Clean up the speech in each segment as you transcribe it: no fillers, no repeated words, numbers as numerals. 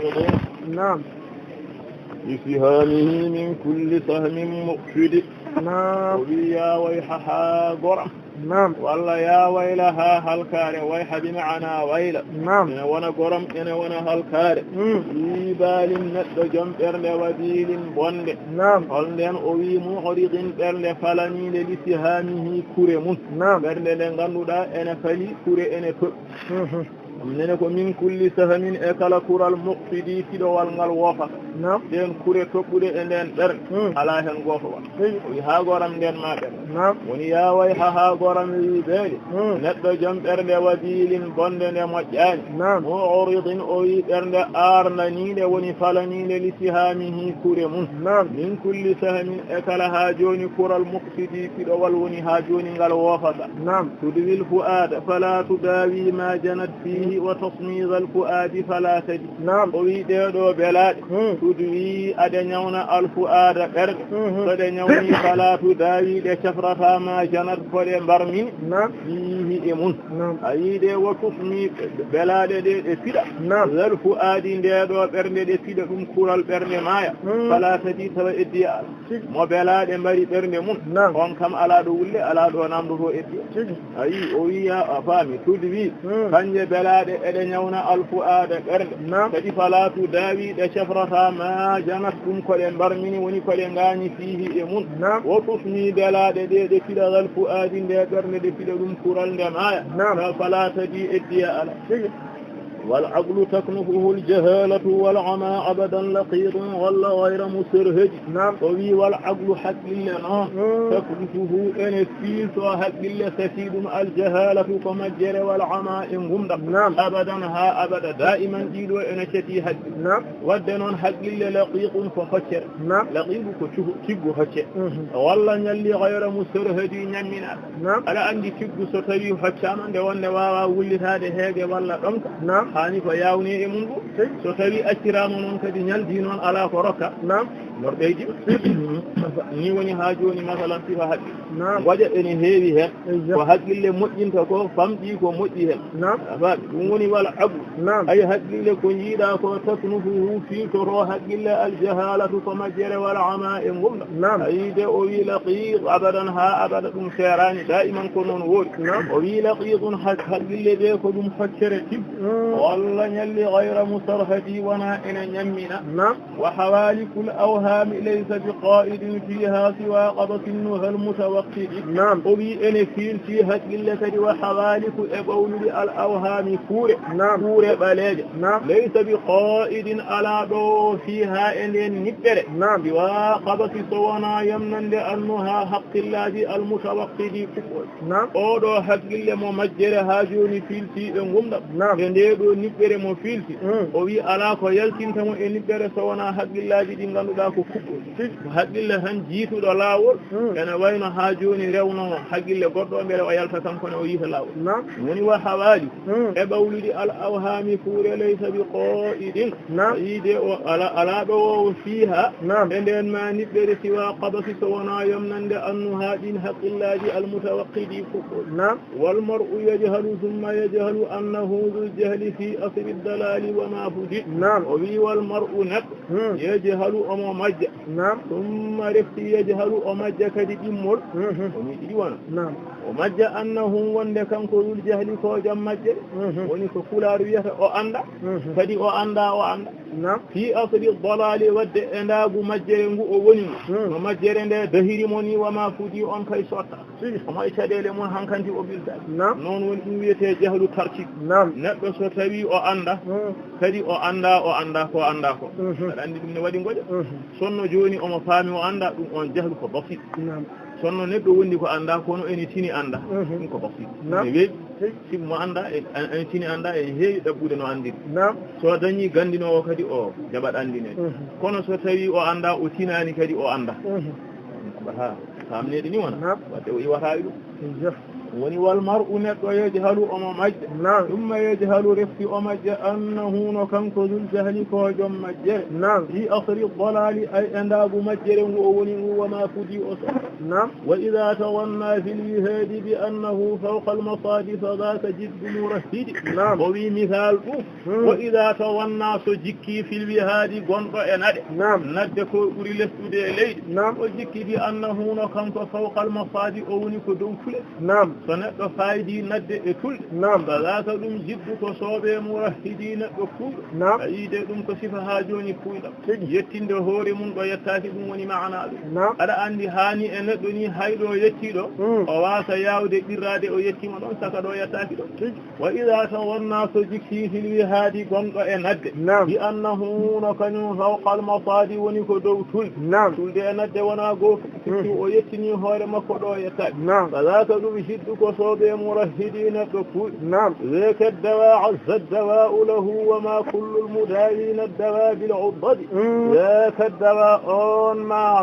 معرض نعم بسهامه من كل سهم مقفد نعم ويا ويحها قرم نعم والله يا ويلها هالكار ويح بمعنى ويل نعم وانا قرم انا وانا هالكار في بال ندو جمبر وديل بوند نعم هلن اوي معرض برل فلاني لسهامه كرم نعم برل غندودا انا فلي كره انا تو nene ko min kulli sahamin e kala kural muqtidi fiɗowal ngal wofa nden kure toɓɓuɗe e nden ɓerde ala hen goto wa wi ha goram nden ma ɓerde woni yaway ha goram wi ɓeeɗe neɗɗo joom ɓerde wadilin bonde nde moƴƴani mu'ridin o wi ɓerde arnaniɗe woni falaniɗe lisihamihi kure mum min kulli sahamin e kala ha joni kural muqtidi fiɗowal woni ha joni ngal wofata tudwil fu'ada fala tudawi ma janat fihi وتصميغ الفؤاد فلا تدي ويدو بلاد تدوي أدنيون الفؤاد برد فدنيوني فلا تداوي لشفرة ما جنت فلين برمين فيه إمون أيدي وتصميغ بلاد دي فدا ذا الفؤاد ديدو برد دي فدا كورا البرد مايا فلا تدي سوى إدياء ما بلاد مري برد من وان كم على دولي على دو نامدو إدياء أي ويا أفامي تدوي فانج بلاد ede ñawna alfu'ada ɓerde kadi falatu dawi ɗe cefrata ma janat ɗum koɗe mbarmini woni koɗe gañi fihi e mun wo tusmi belaɗe ɗe ɗe fiɗa alfu'adi nde ɓerde ɗe fiɗa ɗum kural nde maya fala tadi eddiya ala والعقل تكنفه الجهالة والعمى أبدا لقيط ولا غير مسرهد وي والعقل حق لنا تكنفه إن فيس وحق لسفيد الجهالة كما الجر والعمى إن غمد أبدا ها أبدا دائما جيد وإن شتي حق ودنون حق لقيط ففشر لقيط كتشب فشر ولا يلي غير مسرهد يمنا ألا عندي تشب ستري فشاما دوان نواوا ولد هذا هذا ولا رمك hani ko yawni e mundu so tawi accirama noon kadi ñaldi noon ala ko rokka lorɗeji ni woni ha joni masalan sifa haqqi waɗa ene heewi hen ko haqqille moƴƴinta ko famɗi ko moƴƴi hen afaɓe ɗum woni wala abu ay haqqille ko jiiɗa ko tasnufuhu fiitoto haqqille aljahalatu ko majjere wala ama e gumɗa ayide o wi laqid abadan ha abada ɗum serani daiman ko noon woodi o wi laqidun haqqille ɓe ko ɗum hoccere tibbo walla ñalli gayra musarhadi wona ene ñammina wa hawalikul awham laysa biqa'idin fiha siwa qabatinnuha almutawaqqidi o wi ene fiilti haqqille kadi wa hawaliku e ɓawluɗi al awhami kuure ɓaleeje laysa biqa'idin ala ɗo fiha e nden niɓɓere siwa qabati so wona yamnande annuha haqqillaji almutawaqqidi kuɓɓol oɗo haqqille mo majjere ha joni fiilti ɓe gumɗam e nde ɗo niɓɓere mo fiilti o wi ala ko yaltintamo e niɓɓere so wona haqqillaji ɗi ganduɗa ko kuɓɓol ko haqqille tan jiituɗo laawol ene wayno ha joni rewno haqqille goɗɗo mbele o yalta kankone o yiita laawol woni wa hawali e ɓawluɗi al awhami kuure laysa bi qa'idin yiide o ala ɗo o fiiha e nden ma niɓɓere siwa qabasi so wona yomnande annuha ɗin haqqillaji almutawaqqidi kuɓɓol wal mar'u yajhalu thumma yajhalu annahu dhul jahli fi asri dalali wa ma fudi o wi wal mar'u neɗɗo yajhalu omo majja thumma refti yajhalu o majja kadi ɗimmol omi ɗiɗi wona o majja annahu wonde kanko dhul jahli ko jam majje woni ko kulaar wiyata o anda kadi o anda fi asri dalali wadde e ndaagu majjere ngu o woni no majjere nde dahirimo ni wa ma fudi on kay sotta omo e caɗele mum hankanti o biltaki noon woni ɗum wiyete jahlu tartib neɗɗo so tawi o anda kadi o anda ko anda ko aɗa andi ɗum ne waɗi goƴa sonno joni omo faami o anda ɗum on jahlu ko basit sonno neɗɗo wondi ko anda kono ene tini anda ɗum ko basit ne weeɓi simmo anda ene tini anda ene heewi ɗaɓɓude no andiri so dañi gandinowo kadi o jaɓat andine kono so tawi o anda o tinani kadi o anda ha famnede ni wona wadde o iwata ɗum woni wal mar'u neɗɗo yejhalu omo majja ɗumma yejhalu refti o majja annahu no kanko dul jahli ko joom majjere fi asri dalali ay endagu majjere ngu o woni ngu wama fudi o so wa ida tawanna fi lwihadi bi annahu fawqa almasadi fa dhaka jiddu murahidi o wi misal ɗum wa ida tawanna so jikki fi lwihadi gonɗo e naɗe nadde ko ɓuri lesɗude e leydi o jikki bi annahu no kanko fawqa almasadi o woni ko dow tule so neɗɗo fayidi nadde e tulɗe fa dhaka ɗum jiddu ko sooɓe murahidi neɗɗo kuuɗo a yiide ɗum ko sifa ha joni kuyɗam yettinde hoore mum ɗo yettaki ɗum woni maana ɗum aɗa andi hani e neɗɗo ni hayɗo yettiɗo o wasa yawde ɓirrade o yettima ɗon saka ɗo yettaki ɗon wa ida tawonna so jikki filwi haadi gonɗo e nadde bi annahu no kañum fawqa almasadi woni ko dow tulde e nadde wona goto sikki o yettini hoore makko ɗo yettaki fadaka ɗum hiddu ko sooɓe murahidi neɗɗo kuuɗi weke dawa azza dawa'u lahu wama kullu lmudawina addawa bil'uddadi weke dawa on ma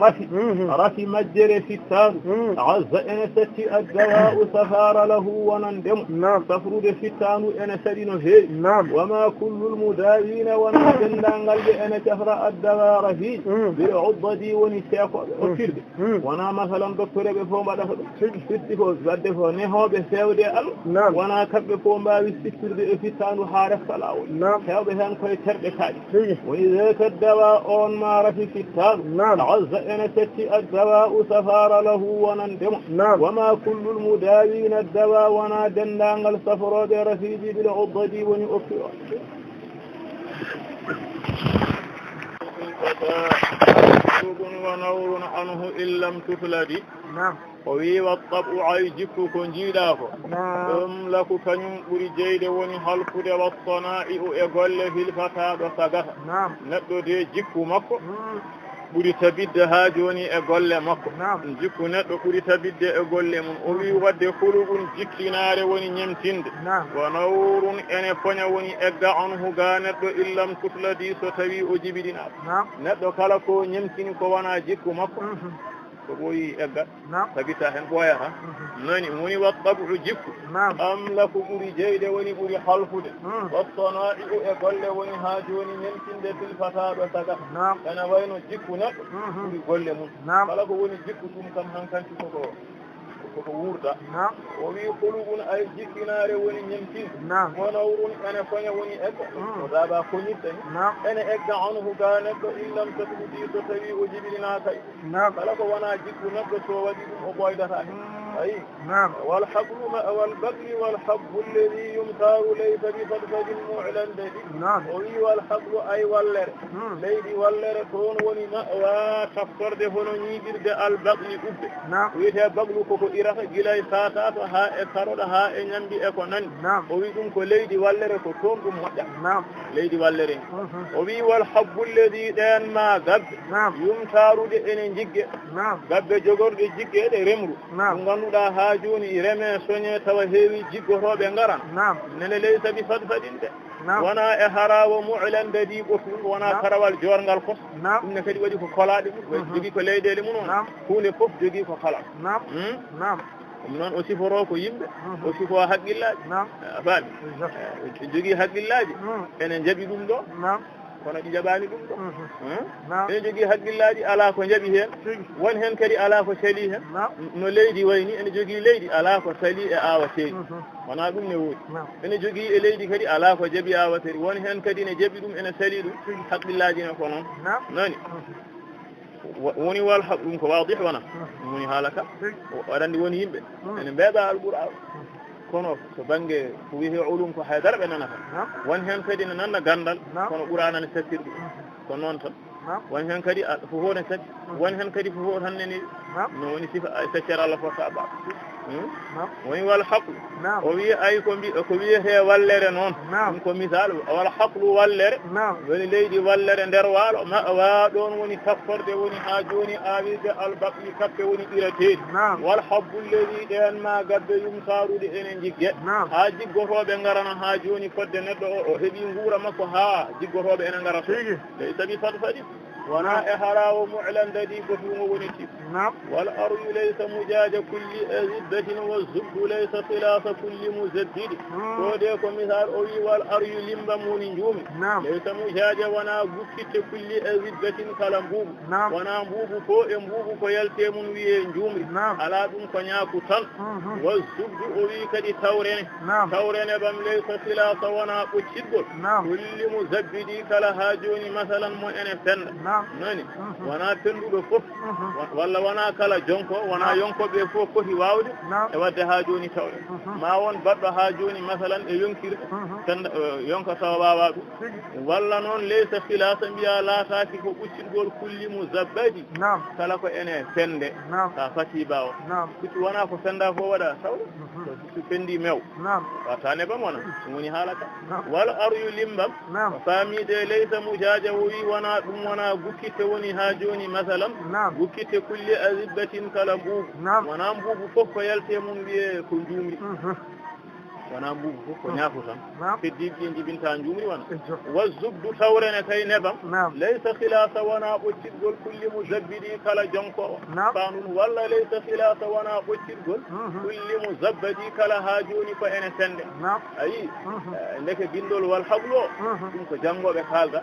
rafi majjere fittanu azza ene setti addawa'u safara lahu wonandemo safrude fittanu ene saɗi no heewi wama kullu lmudawina wona dendalngal ɓe ene cafra addawa rafi bil'uddadi woni seekoɓe o firde wona masalan docteur ɓe fof mbaɗata ɗum fitti ko wadde ko nehoɓe fewde Allah wona kamɓe fof mbawi siftirde e fittanu ha refta lawol hewɓe hen koye terɗe kaaɗi woni zaka dawa on ma rafi fittanu azza ene setti addawa'u safara lahu wonandemo wama kullu lmudawina addawa wona dendalngal safroɓe rafiji bil uddadi woni oppiɗo ونور عنه إن لم تفلدي o wi wattabu ay jikku ko jiiɗa ko ɗum laku kañum ɓuri jeyde woni halkude wassana'i e golle hilfataɗo sagata neɗɗo de jikku makko ɓuri tabidde ha joni e golle makko jikku neɗɗo ɓuri tabidde e golle mum o wi wadde huluɓum jikkinare woni ñemtinde wa nawrun ene poña woni egga anhu ga neɗɗo illam tutladi so tawi o jibiɗinaɗo neɗɗo kala ko ñemtini ko wona jikku makko ko ɓooyi eggat tabita hen ɓooyata nani woni wattabu jikku am la ko ɓuri jeyde woni ɓuri halfude wassana'i e golle woni ha joni ñemtinde tilfataɗo sagata ene wayno jikku neɗɗo ɓuri golle mum kala ko woni jikku ɗum kam hankanti koko wurda o wi huluɓun ay jikkinare woni ñemtinde monawrun ene foña woni egga o daaɓa koñittani ene egga anhu ga neɗɗo illam tatluɗi so tawi o jiɓinina kay kala ko wona jikku neɗɗo so waɗi ɗum o ɓoydata hen ayi walhablu walbagli walhabbu alladi yumtaru laysa bi fadfadin mu'lan dadi o wi walhablu ay wallere leydi wallere toon woni wa taftorde hono ñiiɓirde albagli ɓubbe wiyete baglu koko irata gilay satato ha e karoɗa ha e ñambi e ko nandi o wi ɗum ko leydi wallere ko toon ɗum moƴƴa leydi wallere o wi walhabbu alladi ɗen ma gabbe yumtarude ene jigge gabbe jogorɗe jiggeɗe remru ganduɗa ha joni reme soñe tawa heewi jiggotoɓe ngaran nene laysa bi fadfadin de wona e harawo mu'lan dadi ɓotu wona karawal jorgal kos ɗum ne kadi waɗi ko kolaɗe mum jogui ko leyɗele mum on hunde foof jogui ko kala ɗum noon o siforo ko yimɓe o sifo haqqillaji faami jogui haqqillaji ene jaaɓi ɗum ɗo kono ɗi jaɓani ɗum ɗo ene jogui haqqillaji ala ko jaaɓi hen won hen kadi ala ko sali hen no leydi wayni ene jogui leydi ala ko sali e awateɗi wona ɗum ne woodi ene jogui e leydi kadi ala ko jaaɓi awateɗi won hen kadi ne jaaɓi ɗum ene sali ɗum haqqillaji ne ko noon nani woni wal haq ɗum ko wadih wona woni haalaka waɗandi woni yimɓe ene mbeeɗa alqur'an kono so banggue ko wiyete ulum ko haydara ɓe nanata won hen kadi ne nanna gandal kono ɓurana ne sattirɗi ko noon tan won hen kadi fofo ne satti won hen kadi fofo tan neni no woni sifa feccere Allah fota ba woni wal haqlu o wi ay ko wiyete wallere noon ɗum ko misal wal haqlu wallere woni leydi wallere nder waalo ma wa ɗon woni tafforde woni ha joni awide albaqi kappe woni ɗirateɗi wal habbu leydi ɗen ma gadde yumsarude enen jigge ha jiggotoɓe garana ha joni fodde neɗɗo o heeɓi guura makko ha jiggotoɓe enen gara so ley sabi fad fadi ونا إحراو معلن ددي بفهم ونتيب نعم والأري ليس مجاج كل أزدة والزبد ليس خلاف كل مزدد وديكو مثال أوي والأري لمبا مونجوم نعم ليس مجاج ونا بكت كل أزدة كالمبوب نعم ونا مبوب كو يمبوب كو يلتمون وينجوم نعم على دون كنياكو تل والزبد أوي كدي تورين نعم تورين بم ليس خلاف ونا بكت نعم كل مزبد كلا هاجوني مثلا مو أنا فن نعم nani wana tenduɗo fof walla wana kala jonko wona yonkoɓe fof foti wawde e wadde ha joni tawde ma won baɗɗo ha joni masalan e yonkirde tan yonka tawa wawa ɗum walla noon leysa khilasa mbiya laataki ko ɓuccitgol kulli mu zabbadi kala ko ene fende sa fati bawa ɓucci wona ko fenda fo waɗa tawde so fendi mew watane bam wona ɗum woni haalaka wala aryu limbam famide leysa mujaja o wi wona ɗum wona gukkite woni ha joni masalan gukkite kulli azibbatin kala mbuubu wona mbuubu fof ko yalte mum wiye ko jumri wona mbuubu fof ko ñaafo tan heddiɓe jibinta jumri wona wazubdu tawrene kay nebam laysa khilasa wona ɓoccitgol kulli muzabbidi kala jonkowo fanum walla laysa khilasa wona ɓoccitgol kulli muzabbadi kala ha joni ko ene sende ayi ndeke bindol wal hablu o ɗum ko janggoɓe kalda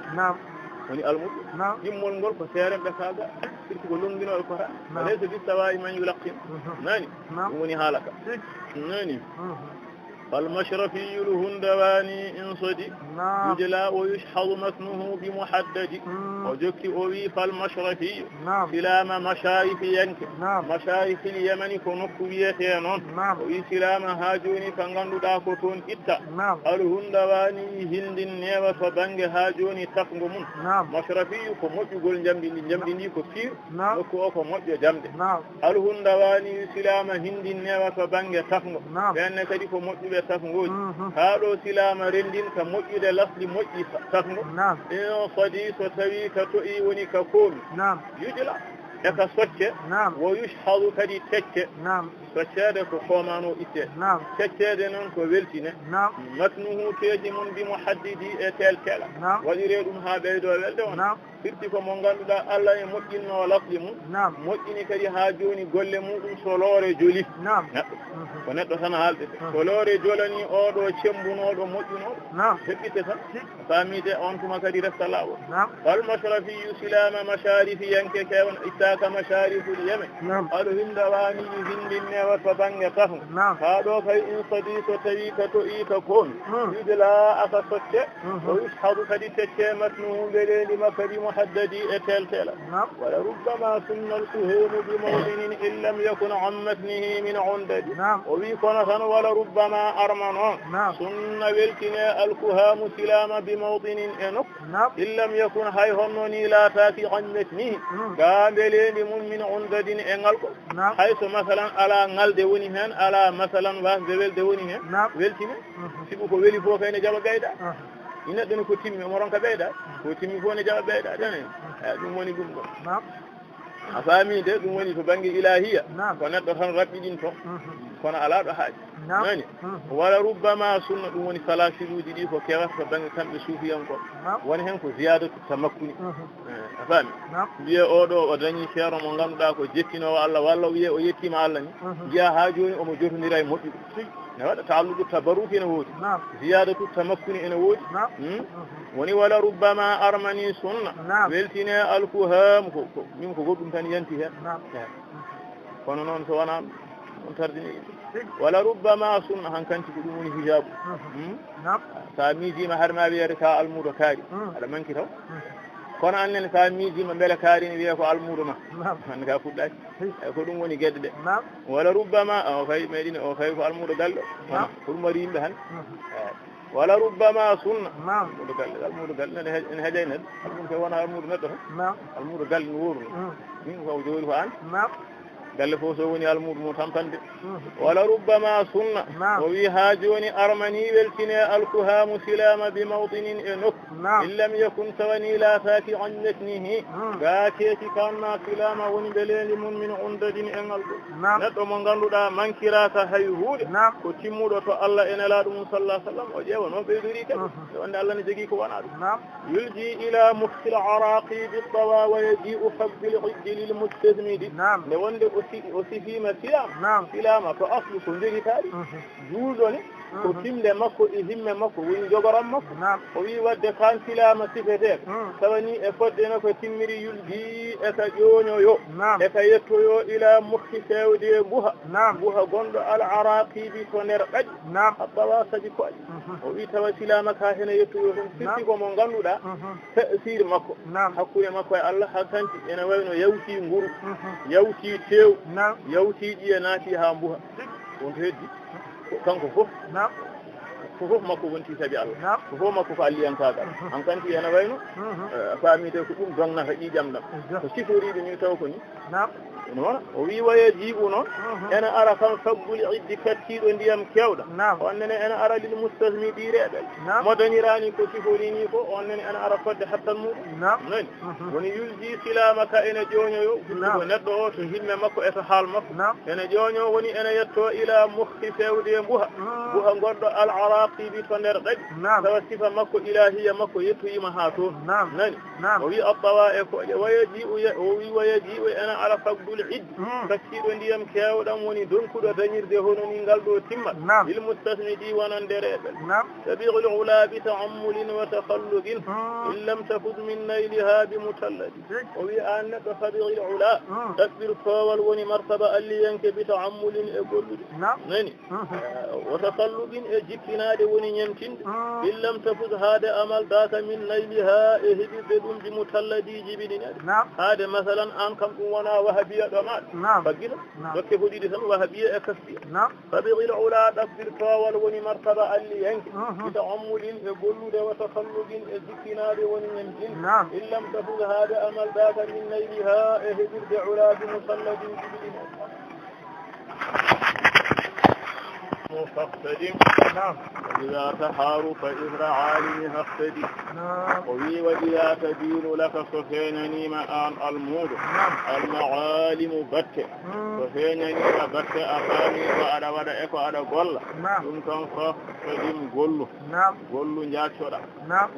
woni almuɗo himmol ngol ko seeremɓe kaaga firti ko longinoɓe kota laysa bisawa'i man yulaqin nani ɗum woni haalaka nani فالمشرفي الهندواني إن صدي يجلى ويشحظ متنه بمحدد وجك أوي فالمشرفي سلام مشايخ ينك مشايخ اليمن كنكويتين وإسلام هاجوني كنغندو داكوتون إتا الهندواني هند النيوة فبنج هاجوني تقنمون مشرفي كمجل جمدني كثير وكو مجل جمد الهندواني سلام هند النيوة فبنج تقنم لأن كدي كمجل tafngoji haɗo silama rendin ka moƴƴude lasli moƴƴi tafgo ino sadi so tawi ka to'i woni ka koomi yujla e ka socce wo yushhadu kadi tecce soccede ko komano itte teccede noon ko weltine matnuhu teji mum bi muhaddidi e teltela waɗire ɗum ha ɓeydo welde on firti ko mo ganduɗa Allah e moƴƴinno lasli mum moƴƴini kadi ha joni golle muɗum solore joli ko neɗɗo tan haalde solore jolani oɗo cembunoɗo moƴƴunoɗo heɓɓite tan famide on tuma kadi resta lawol fal mashrafiyu silama masharifi yanke kewon ittaka mashariful yemen aɗo hindawani hindinnewa to bangge tafgo ha ɗo kay in sadi so tawi ka to'i ka komi wiide la aka socce o yushhadu kadi tecce matnuhu mbeɗeni makkadi muhaddadi e teltela wala rubbama sunna alkuhemu bi mawdinin in lam yakun an matnihi min undadi o wi kono tan wala rubbama arma noon sunna weltine alkuhamu silama bi mawdinin e nokku in lam yakun hay honno ni laataki an matnihi ga mbeleni mum min undadin e ngal ko hayso masalan ala ngalde woni hen ala masalan wasde welde woni hen weltine sibu ko weli fof kayne jaɓa ɓeyda neɗɗo ne ko timmi omo ronka ɓeyda ko timmi fof ne jaɓa ɓeyda tane ɗum woni ɗum ɗo a faami de ɗum woni to banggue ilahiya ko neɗɗo tan raɓɓiɗin to kono ala ɗo haaji nani wala rubbama sunna ɗum woni salasiluji ɗi ko kewata to banggue kamɓe suufiyanko woni hen ko ziyadatu tamakkuni a faami mbiye oɗo o dañi feero mo ganduɗa ko jettinowo Allah walla wiye o yettima Allah ni jiya ha joni omo jotodira e moƴƴuɗo ne waɗa taalluɗo tabaruki ene woodi ziyadatu tamakkuni ene woodi woni wala rubbama armani sunna weltine alkuham ko min ko goɗɗum tan yanti hen kono noon so wona on tardini wala rubbama sunna hankanti ko ɗum woni hijabu sa miijima har ma wiyete ka almudo kaari aɗa manki taw kono annen sa miijima beele kaari ne wiye ko almudo ma hande ka fuɗɗaki eyyi ko ɗum woni gueɗe ɗe wala rubbama o kay meɗine o kay ko almudo galle ko ɗum waɗi yimɓe hande wala rubbama sunna almudo galle ene heeƴay neɗɗo almudo kay wona almudo neɗɗo tan almudo galle no woruno min ko jogori ko an galle fof so woni almuɗum o tampande wala rubbama sunna o wi ha joni armani weltine alkuhamu silama bi mawdinin e nokku in lam yakun tawani laataki an metnihi ga keeti kanna silama woni beleli mum min undadin e ngal ɗo neɗɗo mo ganduɗa mankiraka hay huuɗe ko timmuɗo to Allah ene laaɗo mum sallah sallam o ƴeewa noon ɓeydori kadi e wonde Allah ne jogui ko wona ɗum yulji ila muftil araqi bittawa wa yaji'u fabbil hijji lil mustasmidi nde wonde o sifima silama to aslu ko jogui taari juulɗo ni ko timde makko e himme makko woni jogoram makko o wi wadde kan silama sifeteko tawani e foddeno ko timmiri yulji e ka ƴoñoyo e ka yettoyo ila mufti fewde e mbuha gonɗo al araqibi to nder ɗaƴi hattawa saji ko aji o wi tawa silama ka hene yettoyo ton sirti komo ganduɗa tasir makko hakkude makko e Allah hankanti ene wayno yawti nguru yawti tew yawti ƴiye naati ha mbuha on to heddi kanko fof fof makko wonti sabi Allah ko fof makko ko alliyankagal hankanti ene wayno faamide ko ɗum donnata ƴiƴam ɗam ko siforiɓe ni taw ko ni noon o wi waye jiiɓu noon ene ara kan fagguli iddi kattiɗo ndiyam kewɗa onnene ene ara lil mustasmi ɗireɓel mo dañirani ko siforini ko onnene ene ara fodde hattan muɗum nani woni yulji silama ka ene ƴoñoyo ko neɗɗo o to himme makko e to haal makko ene ƴoño woni ene yetto ila muhki fewde e mbuha goɗɗo al araqibi to nder ɗaɗi tawa sifa makko ilahiya makko yettoyima ha toon nani o wi attawa e ko waye jiiɓu o wi waye jiiɓu ene ara fagguli iddi kacciɗo ndiyam kewɗam woni donkuɗo dañirde hono ni ngal ɗo timmat il mustasmidi wonon ndereɓel sabiqul ula bi ta'ammulin wa takhallugin in lam tafuz min nayliha bi mutalladi o wi an neɗɗo sabiqul ula tasbir kowal woni martaba alliyanke bi ta'ammulin e gollude nani wa takhallugin e jikkinade woni ñemtinde in lam tafuz haade amal daka min nayliha e heɓirde ɗum bi mutalladi jibiɗinede haade masalan an kam ɗum wona wahabiya فقيل وكيف دي دسم وهبية أكثر فبغي العلا تقدر فاول وني مرتبة اللي ينك بتعمل يقول ده وتخلق الذكنا ده ونيمجن إن لم تفوز هذا أمل ذاك من نيلها اهدر بعلا بمصلد فاقتدم وإذا تحار فإذر عالمها اقتدي وإذا تدين لك صفينني مآن المود المعالم بك صفينني بك أخاني وأنا ودا إكو أنا قول يمكن فاقتدم قول جاتشورا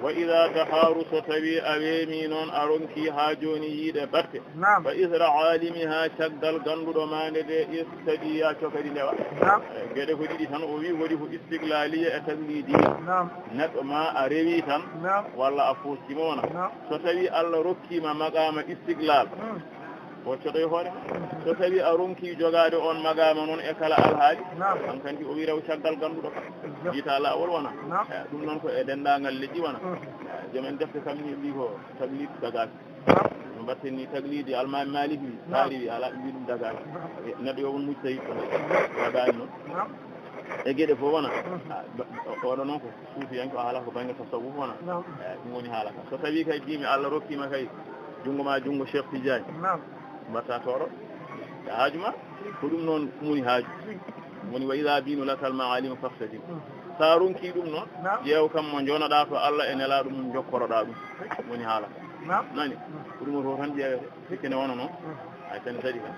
وإذا تحار ستبي أبيمين أرنكي هاجوني يد بك فإذر عالمها شغل غنبو مان دي استدي يا شوكدي نوا gede ko didi tan o wi wodi ko istiglaliya e taglidi neɗɗo ma a rewi tan walla a fostimona so tawi Allah rokkima maqama istiglal o coɗoy hoore so tawi a ronki jogade on magama noon e kala alhaali hankanti o wi rew caggal ganduɗo kam yiita lawol wona ɗum noon ko e dendagal leƴƴi wona jomen defte kam ni wi ko taglid dagaki no mbatten ni taglidi almami maliki wi taari wi ala ɓe mbi ɗum dagaki neɗɗo yo won mucc tawi ko dagani noon e gueɗe fof wona oɗo noon ko suufiyanke o haala ko banggue tasawuf wona ɗum woni haala ka so tawi kay jimi Allah rokkima kay junngo ma junngo Cheikh Tidiane mbatta toro haaju ma ko ɗum noon muni haaju woni wa ida binu lakal ma'alim faqtadim sa ronki ɗum noon ƴeew kam mo jonoɗa to Allah e nela ɗum jokkoroɗa ɗum woni haala nani ko ɗum to tan ƴeewete sikkene wona noon hay tan tadi kam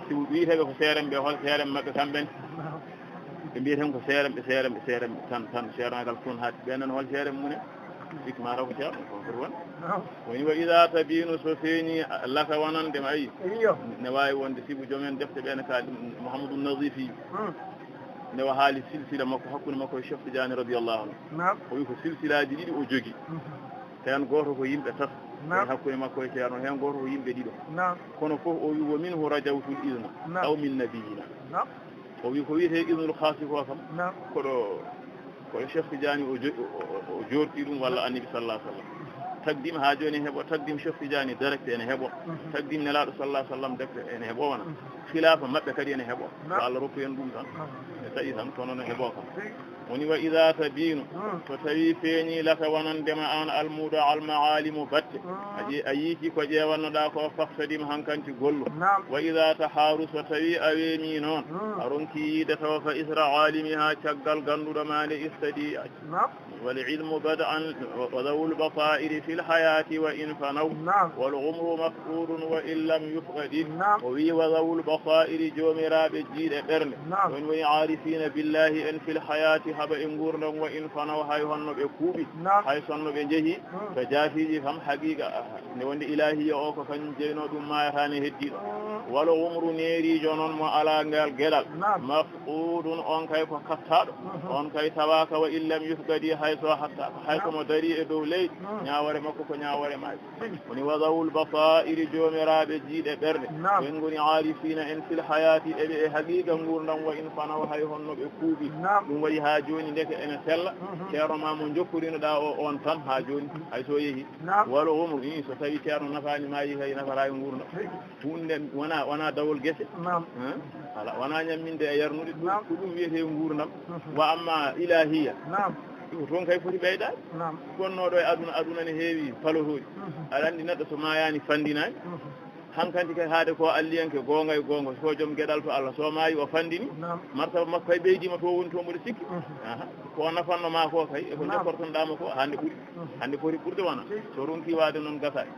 si wiiteɓe ko seeremɓe hol seerem mabɓe kamɓen ɓe mbiyeten ko seeremɓe tan seernagal toon haati ɓenen hol seerem mune sikki mataw ko ceerno ko won woni wa ida tabinu so feeñi laka wonandema ayi ne wawi wonde sibu joomen defte ɓene ka Mouhamadou Nazifi ndewa haali silsila makko hakkude makko e Cheikh Tidiane radiyallahu anhu o wi ko silsilaji ɗiɗi o jogui hen goto ko yimɓe tata hakkude makko e ceerno hen goto ko yimɓe ɗiɗo kono foof o wi wo minhu rajawtul isna aw min nabiyina o wi ko wiyete isnul khasi ko kam koɗo Cheikh Tidiane o jorti ɗum walla annabi sallallahu alaihi wasallam tagdim ha joni heeɓo tagdim Cheikh Tidiane direct ene heeɓo tagdim nelaɗo sallallahu alaihi wasallam direct ene heeɓo wona khilafa mabɓe kadi ene heeɓo so Allah rokku en ɗum tan tawi tan kono no heɓo kam woni wa ida tabinu so tawi feeñi laka wonandema an almuɗo almaalimu batte a yiiti ko ƴewannoɗa ko faftadim hankanti gollu wa ida taharu so tawi a weemi noon a ronki yiide taw fa isra alimi ha caggal ganduɗo mane istadi والعلم بدءا وذو البصائر في الحياة وإن فنوا والعمر مفقود وإن لم يفقد ووي وذو البصائر جومرا بجيد قرن وإن عارفين بالله إن في الحياة هب إنغورنا وإن فنوا هاي هن بكوبي هاي صن بجهي فجافي فهم حقيقة نوند إلهي أوك فنجينو دم هاني هدي والعمر نيري جنون ما على قال جلال مفقود أن كيف كتار أن كيف تواك وإن لم يفقد حيث مدري دولي نياوري مكو كو نياوري ماي وني وذو البصائر جومرا بجيد برد وينغوني عارفين ان في الحياه ابي حقيقه غورندم وان فناو هاي هونو be kuubi dum wari ha joni ndeke ene sella ceero ma mo jokkurino da o on tan ha joni hay so yehi wala umru ni so tawi ceero nafani ma yi hay nafara e ngurno hunde wana dawol gese ala wana nyamminde e yarnude dum wiete ngurnam wa amma ilahiya toon kay foti ɓeyɗade gonnoɗo e aduna ne heewi palotoji aɗa andi neɗɗo so mayani fandinani hankanti kay haade ko alliyanke gonga e gonga so joom gueɗal to Allah so maayi o fandini martaba makko kay ɓeydima to woni to mboɗo sikki ko nafanno ma ko kay eko jokkortonoɗama ko hande ɓuuri hande foti ɓurde wona so ronki waade noon gasani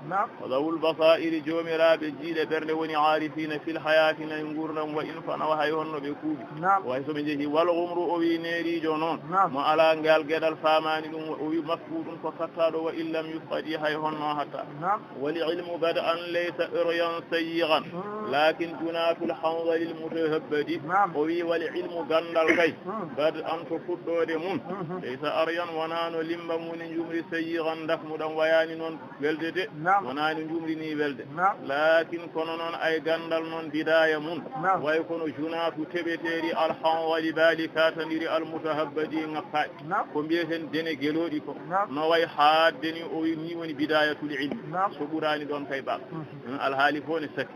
o dawul basairi jomiraɓe jiiɗe ɓerde woni arifina fil hayati nayi gurdam wa in fanawa hay honno ɓe kuuɓi way soɓe jeehi wal umru o wi nerijo noon mo ala ngal gueɗal famani ɗum o wi mafkuɗum ko kattaɗo wa in lam yufqadi hay honno hatta wal ilmu bada an laysa سيغا لكن جنات الحنظل المتهبد وي والعلم غندال كاي بد ان تفدود مون ليس اريان ونانو لمبا مون جمري سيغا دفم دم وياني نون بلدede ونانو جمري ني بلده لكن كونو نون اي غندال نون بدايه مون واي كونو جنات تبتيري الحنظل بالكاتنديري المتهبد ngappa ko bieten dene gelodi ko no way haadeni o wi ni woni bidayatul ilm so burani don kay ba alhaali fo ne saki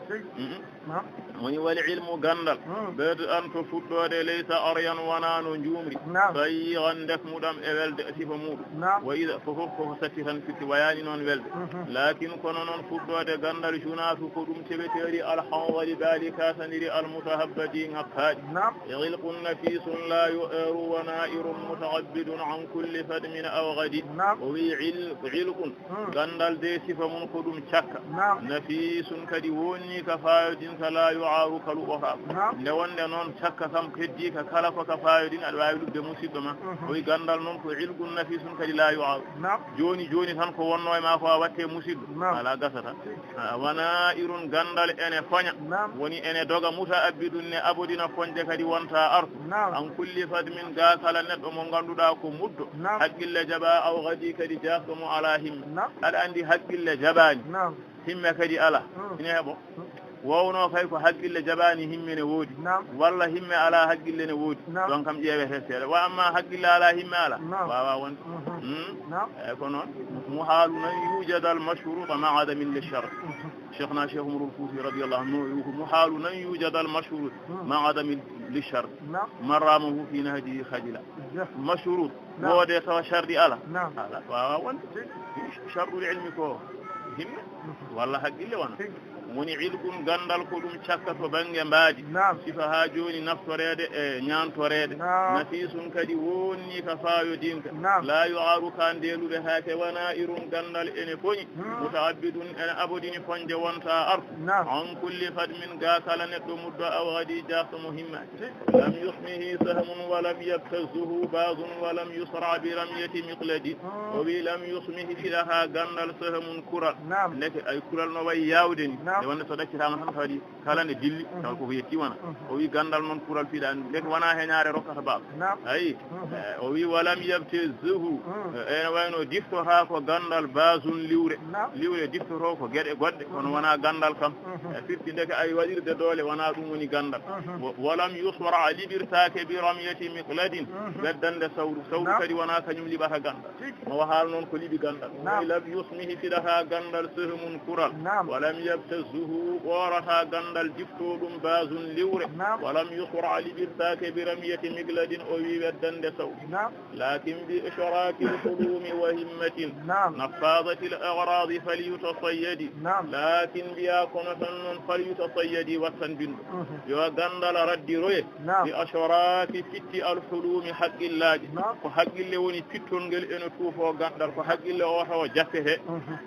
woni wal ilmu gandal beedo an to fuddode laysa aryan wana no jumri sayyan def mudam e welde sifa mudu wa ida fof ko sati tan fitti wayani non welde lakin kono non fuddode gandal junatu ko dum tebeteri al hawali dalika saniri al mutahabbadi ngafadi yilqun nafisun la yu'ru wa na'irun muta'abbidun an kulli fadmin aw ghadi wa ilqun gandal de sifa mun ko dum chakka nafisun kadi woni ka faayodin kala yu'aru kalu oha nde wonde noon cakka kam heddi ka kala ko ka faayodin aɗa wawi lubde musidɗo ma oyi gandal noon ko ilgun nafisun kadi la yu'aru joni tan ko wonno e ma ko a watte musidɗo ala gasata wana irun gandal ene foña woni ene doga muta abbidun ne abodina fonde kadi wonta artu an kulli fadmin ga kala neɗɗo mo ganduɗa ko muddo haqqille jaɓa aw gadi kadi jafɗo mo ala himme aɗa andi haqqille jaɓani himme kadi ala ine heɓo wowno kay ko haqqille jaɓani himme ne woodi walla himme ala haqqille ne woodi ɗon kam ƴeewete seeɗa wa amma haqqille ala himme ala wawa wonde e ko noon muhalu nan yujada al mashruta ma adamin li shart cheikhna cheikh Umarul Fouti radiyallahu anhu muhalu nan yujada al mashrut ma adamin li shart man ramahu fi nahjihi khajila mashrut woode tawa shardi ala wawa wonde shartul ilmi ko himme walla haqqille wona woni ilgum gandal ko ɗum cakka to bange mbaadi sifa ha joni naftorede e ñantorede nafisun kadi wonni ka fayodinka la yu'aru ka ndeluɓe haake wana irum gandal ene foñi mutaabbidun ene abodini fonde wonta artu an kulli fadmin ga kala neɗɗo muddo aw gadi jafto mo himmaki lam yusmihi sahmun wa lam yabtazuhu bazun wa lam yusra bi ramyati miqladi o wi lam yusmihi filaha gandal sahmun kural leke ay kural no way yawdeni wonde so ɗaccitama tan kadi kala ne dilli taw koko yetti wona o wi gandal noon kural fiɗani leke wona heñare rokkata baaba ayi o wi walam yabtazuhu ene wayno diftora ko gandal basun liwre diftoto ko gueɗe goɗɗe kono wona gandal kam firti ndeke ay waɗirde doole wona ɗum woni gandal walam yusra liɓirtake bi ramyati miqladin beddande sawru kadi wona kañum liɓata gandal mo wahal noon ko liɓi gandal lam yusmihi fiɗata gandal sehmun kural walam yabtaz bazuhu ɓorata gandal jifto ɗum basun liwre walam yusra libirtake bi ramiyati migladin o wi weddande saw lakin bi ishraki lhulumi wa himmatin nafadati l agradi falyutasayyadi lakin mbiya kono tan noon falyutasayyadi wattan bindu yo gandal raddiroye bi ashraki fitti alhulumi haqqillaji ko haqqille woni pittol ngel ene tuufo gandal ko haqqille o tawa jaffete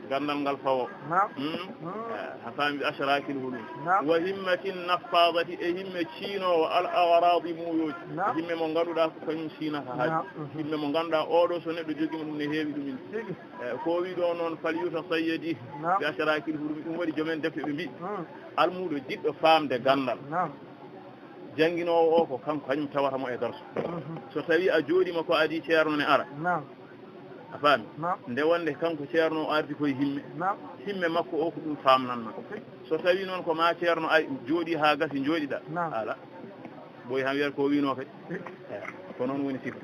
gandal ngal fawo ha fami bi ashraki lhulumi wa himmatin nafadati e himme ciinowo al agradi muyoji himme mo ganduɗa ko kañum siinata haaji himme mo ganduɗa oɗo so neɗɗo jogima ɗum ne heewi ɗumin ko wi ɗo noon falyutasayyadi bi ashraki lhulumi ɗum waɗi joomen defte ɓe mbi almuɗo jiɗɗo famde gandal jangguinowo o ko kanko kañum tawatamo e darso so tawi a jooɗima ko adi ceerno ne ara a faami nde wonde kanko ceerno o ardi koye himme makko o ko ɗum famnanma so tawi noon ko ma ceerno ay jooɗi ha gasi jooɗiɗa ala ɓoyi han wiyata ko wino kadi ko noon woni sifa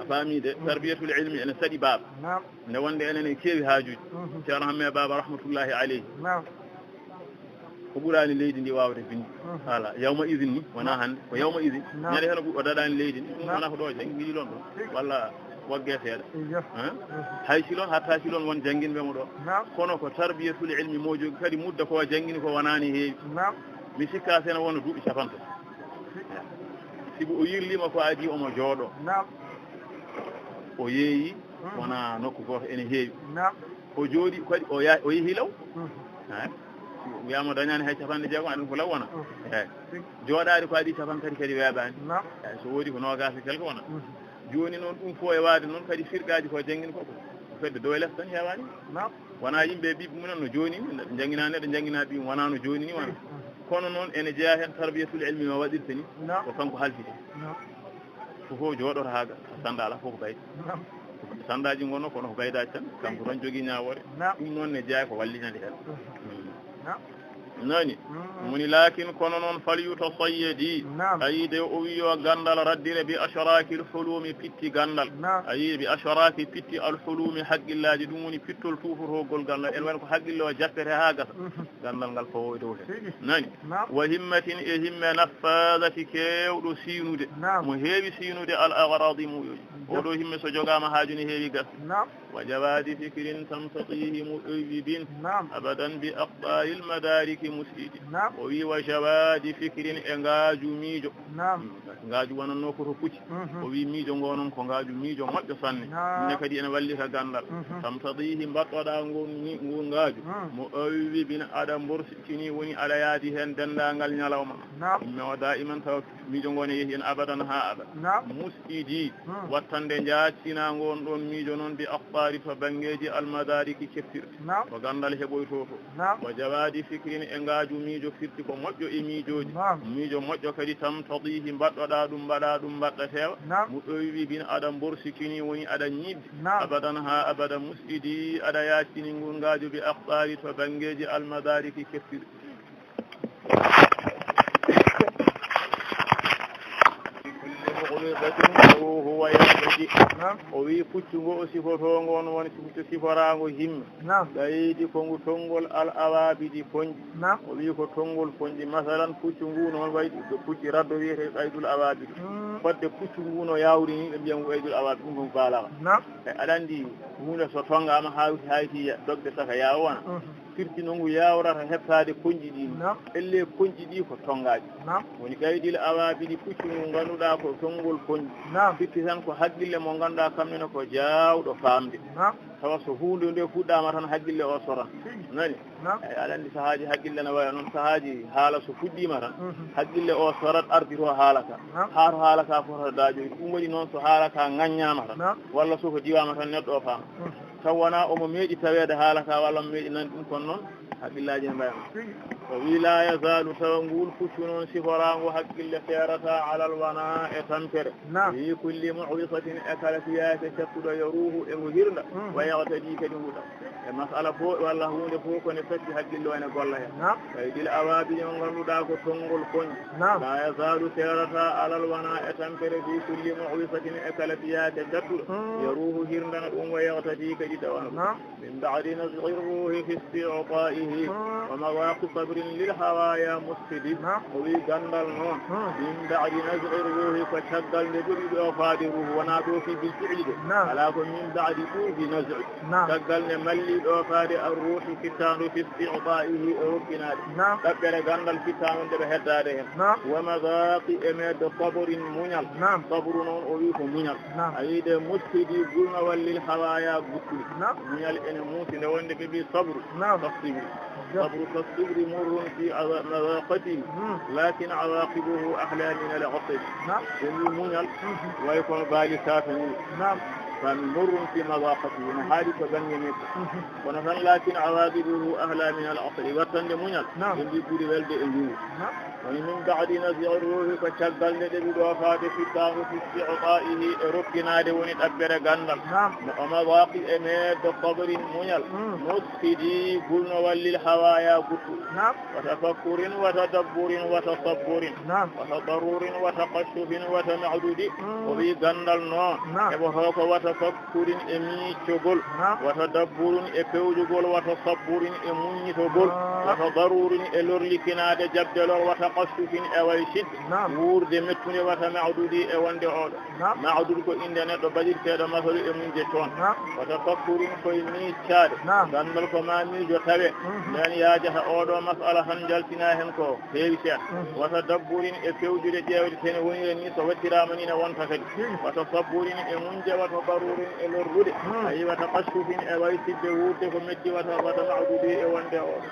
a faami de tarbiyatul ilmi ene saɗi baaba nde wonde enen e keewi haajuji ceerno hamme baba rahmatullahi aleyhi ko ɓurani leydi ndi wawde bindi voilà yawma usine ni wona hannde ko yawma usine ñande hen o daɗani leydi ni ɗum wona ko ɗo jangguiɗi ɗon ɗo walla wagge seeɗa hay silon hatta silon won jangguinɓe mo ɗo kono ko tarbiyatul ilmi mo jogi kadi mudda ko jangguini ko wonani heewi mi sikka sene wona duuɓi capanto sibo o yirlima ko adi omo jooɗo o yeeyi wona nokku goto ene heewi o jooɗi kadi o yeehi law wiyama dañani hay capanɗe jeegom aɗum ko law wona eyyi jooɗade ko adi capan kadi weeɓani eyyi so woodi ko nogase quelque wona joni noon ɗum fo e waade noon kadi firɗaji ko jangguini koko fedde dow less tan hewani wona yimɓe ɓiɓe mumen no joni ni jangguina neɗɗo jangguina ɓi wona no joni ni wona kono noon ene jeeya hen tarbiyatul ilmi no waɗirta ni ko kanko halfite fofo jooɗoto ha sanda ala foof ko bayde sandaji gonno kono ko baydaji tan kanko tan jogui ñawore ɗum noon ne jeeya ko wallinande hen nani muni lakin kono noon falyutasayyadi ayi de o wiyo gandal raddire bi ashraki alhulumi pitti gandal ayi bi ashraki pitti alhulumi haqqillaji ɗum woni pittol tufotogol gandal en wani ko haqqille o jappete ha gasa gandal ngal fawoy dow hen nani wa himmatin e himme nafadati kewɗo siinude mo heewi siinude al agradi muyoji oɗo himme so jogama haajuni heewi gas wa jawadi fikrin tamtatihi mu'ayyidin abadan bi aqɗari almadariki musidi o wi wa jawadi fikrin e ngaaju miijo ngaaju wonanno koto pucci o wi miijo ngo noon ko ngaaju miijo moƴƴo sanne ne kadi ene wallita gandal tamtatihi mbaɗɗoɗa ngun ngaaju mo awi bin aɗa borsikini woni aɗa yaadi hen dendagal ñalawma imme o da iman taw miijo ngo ne yeehi en abadan ha abada musidi wattande jaacina ngon ɗon miijo noon bi aqɓari to bangeji almadariki keppirɗe ko gandal heɓoyto to wa jawadi fikrin e ngaaju miijo firti ko moƴƴo e miijoji miijo moƴƴo kadi tamtadihi mbaɗɗoɗa ɗum mbaɗa ɗum mbaɗɗa tewa mo ɗowi bin aɗa borsikini woni aɗa ñidde abadan ha abada musidi aɗa yaacini ngun ngaaju bi aqɓari to bangeji almadariki keppirɗe huwa yahdi o wi puccu ngo o sifotongo on woni siforango himme ɓaydi ko ngu tonngol al awabidi poñƴi o wi ko tonngol poñƴi masalan puccu ngu noon wayɗi pucci raddo wiyete ɓaydul awabidi fodde puccu ngu no yawri ni ɓe mbiyan ngu ɓaydul awabidi ɗum kon balaga e aɗa andi hunde so tongama hayti dogde saka yawo wona firti no ngu yawrata heɓtade koñƴi ɗi elle koñƴi ɗi ko tongaji woni ɓaydil awabidi puccu ngu ganduɗa ko tonngol poñƴi firti tan ko haqqille mo ganduɗa kamnene ko jawɗo famde tawa so hunde nde fuɗɗama tan haqqille o soran nani eyi aɗa andi sahaji haqqille ne waya noon sahaji haala so fuɗɗima tan haqqille o sorat ardi to haalaka ha to haalaka fota dajoyi ɗum waɗi noon so haalaka ŋaññama tan walla soko diwama tan neɗɗo o faama taw wona omo meeɗi tawede haalaka walla omo meeɗi nani ɗum kon noon haqqillaji ne mbaya ولا يزال تنقول كشنون سفران حقل سيارة على الوناء تنكر في كل معرصة أكل فيها تشتد يروه وهرنا ويغتدي كدهودا المسألة فوق والله هو فوق ونفتح حقل وين قال لها فيدي الأوابي ينغل داك تنقل كن لا يزال سيارة على الوناء تنكر في كل معرصة أكل فيها تشتد يروه هرنا ويغتدي كدهودا من بعد نزغ الروح في استعطائه ومواقف صبر للهوايا مسفد وفي جندل نون من بعد نزغ الروح فشغل لبرد وفادره ونادو في بالفعل ولكن من بعد طوف نزع شغل نملي وفاد الروح كتان في استعطائه أوكنا تبقى جندل كتان بهداده ومذاق أمد صبر منيل صبر نون أويك منيل أيد مسفد قلنا وللهوايا قتل منيل إن موسى نوند بي صبر تصبر صبر كالصبر مر في مذاقته لكن عواقبه أحلى من العصر المنيل ويكون بالي سافن فمر في مذاقته نحالك بن يميت ونفن لكن عواقبه أحلى من العصر وطن منيل يمدي كل ولد إليه ومن بعد نزع الروح فشغل لدى وفاد في الدار في استعطائه ركنا دون أكبر غندل ومذاق أميد صبر منيل مسخدي قلنا وللهوايا قتل وتفكر وتدبر وتصبر وتضرر وتقشف وتمعدد وفي غندل نون يبهوك وتفكر أمي شغل وتدبر أكوجغل وتصبر أمني شغل وتضرر ألورلكنا جبدل وتقشف أويشد ورد متن وتمعدد أوند أول معدود كو إندنا تبادل كذا مثل أمين جتون وتفكر كويني شاد غندل كماني جتابه لأن ياجه أول مسألة هنجلتنا هنكو هيشة وتدبر أكوجد جاود كنوني ني سوترا منين وانتكد وتصبر أمنج وتضرر الورد أي وتقشف أويشد ورد كمتي وتمعدد أوند أول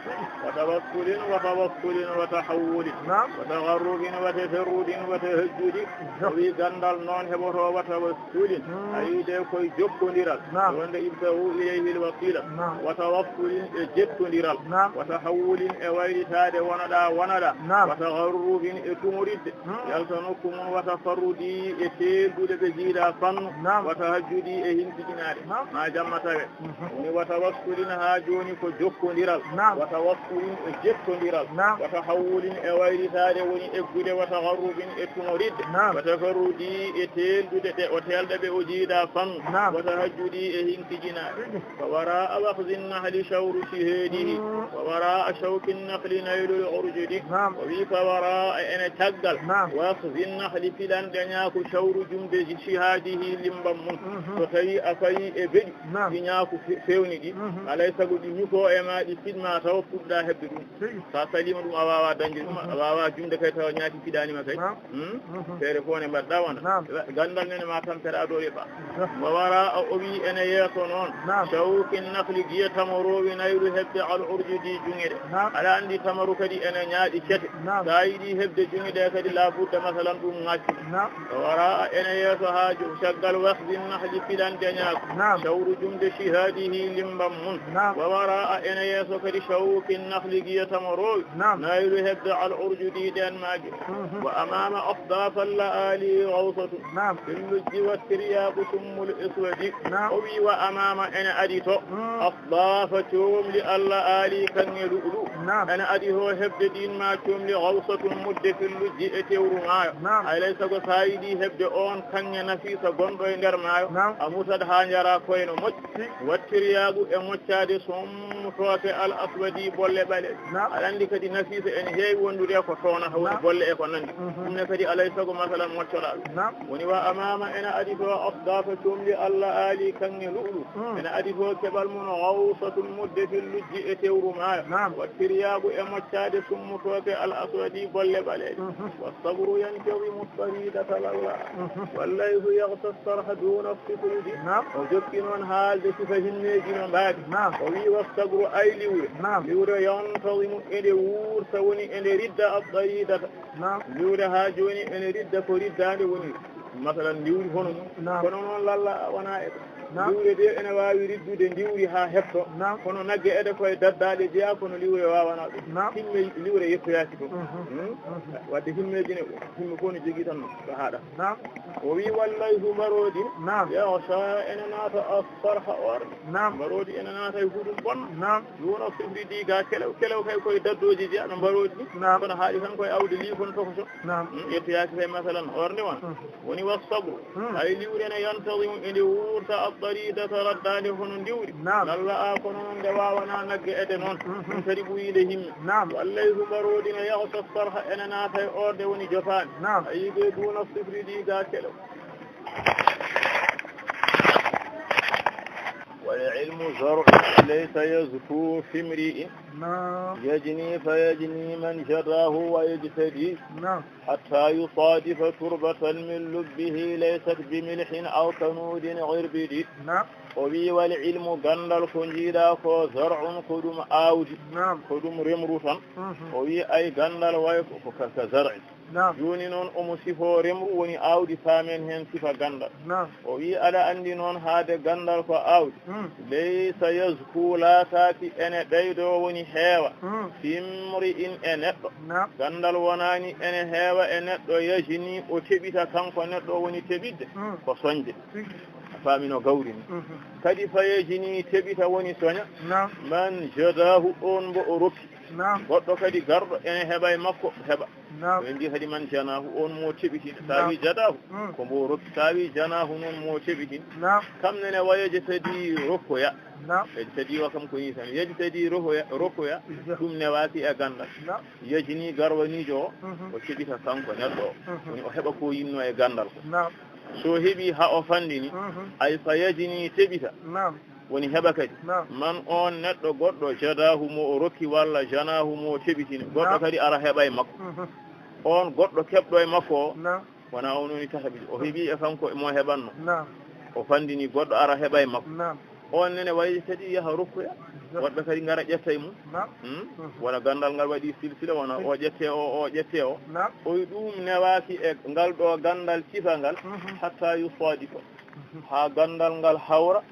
وتوكل وتحول وتغرب وتفرد وتهجد وفي غندل نون هبطو وتوسل أيدي كوي جبت نيرال وند يبتغوا إليه الوسيلة وتوسل جبت نيرال وتحول أويل تاد وندا وتغرب أتمرد يلتنكم وتفردي إتيل بود بجيدا فن وتهجدي إهن تجناري ما جمعتها وتوسل هاجوني كو جبت نيرال وتوسل جبت نيرال وتحول أويل تاد وني أبود وتغرب أتمرد وتفردي إتيل بود وتيل بأجيدا فن وتهجدي إهن تجناري ووراء وخذ النحل شور شهيده ووراء شوك النخل نيل العرجد وفي وراء أنا تقل وخذ النحل فلان دنياك شور جمد شهاده لمبم وتي أفي إبن دنياك فيوني على سبب نيكو إما إفيد ما توفد لا هبدون ساسليم دم أواوا دنجل أواوا جمد كي تونياتي في داني ما كي تلفون بداوانا غندل نene ma tampere do yeba wawara obi ene yeso non shawkin nafli giya tamorowi nayru hebde al urjudi jungede ala andi tamaru kadi ene nyaadi cete sayidi hebde jungede kadi la budda masalan dum ngati wawara ene yeso haaju shaggal wasdin nahli filan denyak shawru jumde shihadihi limbam mun wawara ene yeso kadi shawkin nafli giya tamorowi nayru hebde al urjudi den maji wa amama afdaf al ali ghawsatu اللج والترياق ثم الإسود أبي وأمام أنا أديتو أصداف توم لألا آلي كان يلؤلؤ أنا أديه هبد دين ما توم لغوصة مد في اللج اتورمايو أليس قصايدي هبد أون كان ينفيس قنبو يندرمايو أموسد هانجرا كوين مج والترياق أموشاد صم تواتي الأسودي بولي بالي ألاندي كدي نفيس أن هي وندريا كتونا هون بولي إكو نندي أمنا كدي أليس مثلا مجرال ونوا أمام أنا أدفع أصدافتهم لألا آلي كان يلؤلؤ أنا أدفع كبال من غوصة المد في اللج اتورمايو والترياق أموشاد صم تواتي الأسودي بولي بالي والصبر ينكوي مصطريدة لله والليث يغطى الصرح دون الصفرد وجبك من هذا فهم يجن بعد ووي والصبر أي لور ينتظم إلي وور سوني إلي ردة الضيدة لور هاجوني إلي ردة فريدان وني مثلا لور هنو كنون لله ونائب liwre de ene wawi riddude ndiwri ha hefto kono nagge ede koye daddade jeeya kono liwre wawana ɗum himme liwre yettoyaki ɗum wadde himmeji ne himme fof ne jogui tan ɗo haɗa o wi wallayhu mbarodi yahsa ene naata asarha orɗe mbarodi ene naata e huɗum bonna yono sifridi ga kelew kay koye daddoji jeeya no mbarodi ni kono haaɗi tan koye awde liifon tokoto yettoyaki kay masalan ornde woni wasabru ay liwre ne yantadimu ende wurta addaridata raddade hono ndiwri nalla a kono noon nde wawana nagge ede noon ɗum kadi ɓuyide himme wallayhu mbarodi ne yahsa sarha ene naata e orde woni jotani ayi ɓe duna sifridi ga kelew والعلم زرع ليس يزكو في امرئ يجني فيجني من جراه ويجتدي حتى يصادف تربة من لبه ليست بملح أو كنود عربد وبي والعلم غندل كنجيدا كو زرع كدوم آودي كدوم رمروتا وبي أي غندل ويكو كزرع joni noon omo sifo remru woni awdi famen hen sifa gandal o wi aɗa andi noon haade gandal ko awdi laysa yazku laataki ene ɓeydo woni heewa fimri in e neɗɗo gandal wonani ene heewa e neɗɗo yajini o teɓita kanko neɗɗo woni teɓidde ko soñde famino gawri ni kadi fayejini teɓita woni soña man jadahu on mbo o rokki goɗɗo kadi garɗo ene heeɓa e makko heeɓa ɓe mbi kadi man janahu on mo teɓitino tawi jadahu ko mbo rokki tawi janahu noon mo teɓitino kam nene wayeje kadi rokkoya eji kadi wa kam ko ni tan yeji kadi rokkoya ɗum newaki e gandal yejini garwanijo o teɓita kanko neɗɗo woni o heeɓa ko yinno e gandal ko so heeɓi ha o fandini ay fa yejini teɓita woni heɓa kadi man on neɗɗo goɗɗo jadahu mo o rokki walla janahu mo teɓitini goɗɗo kadi ara heeɓa e makko on goɗɗo keɓɗo e makko o wona on woni tahaɓiɗi o heeɓi e kanko mo heɓanno o fandini goɗɗo ara heeɓa e makko on nene wayi kadi yaha rokkoya woɗɓe kadi ngara ƴetta e mum wona gandal ngal waɗi silsila wona o ƴette o ƴette o oy ɗum newaki e ngal ɗo gandal sifa ngal hatta yusadifa ha gandal ngal hawra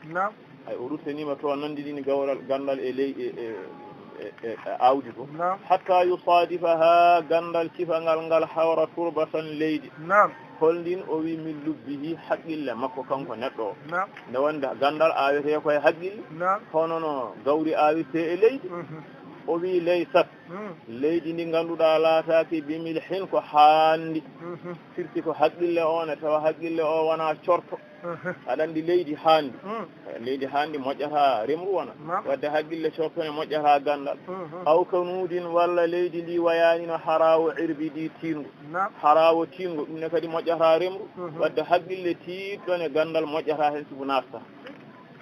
ay o ruttanima to nandidini gawral gandal e ley e awdi to hatta yusadifa ha gandal sifa ngal hawra turbatan leydi holdin o wi min lubbihi haqqille makko kanko neɗɗo o nde wonde gandal awete koye haqqille hono no gawri awite e leydi o wi laysat leydi ndi ganduɗa laataki bimilhin ko haandi firti ko haqqille o ne tawa haqqille o wona corto aɗa andi leydi haandi moƴƴata remru wona wadde haqqille cortone moƴƴata gandal aw kanudin walla leydi ndi wayani no harawo irbidi tingo harawo tingo ɗum ne kadi moƴƴata remru wadde haqqille tiɗɗone gandal moƴƴata hen sibu nasta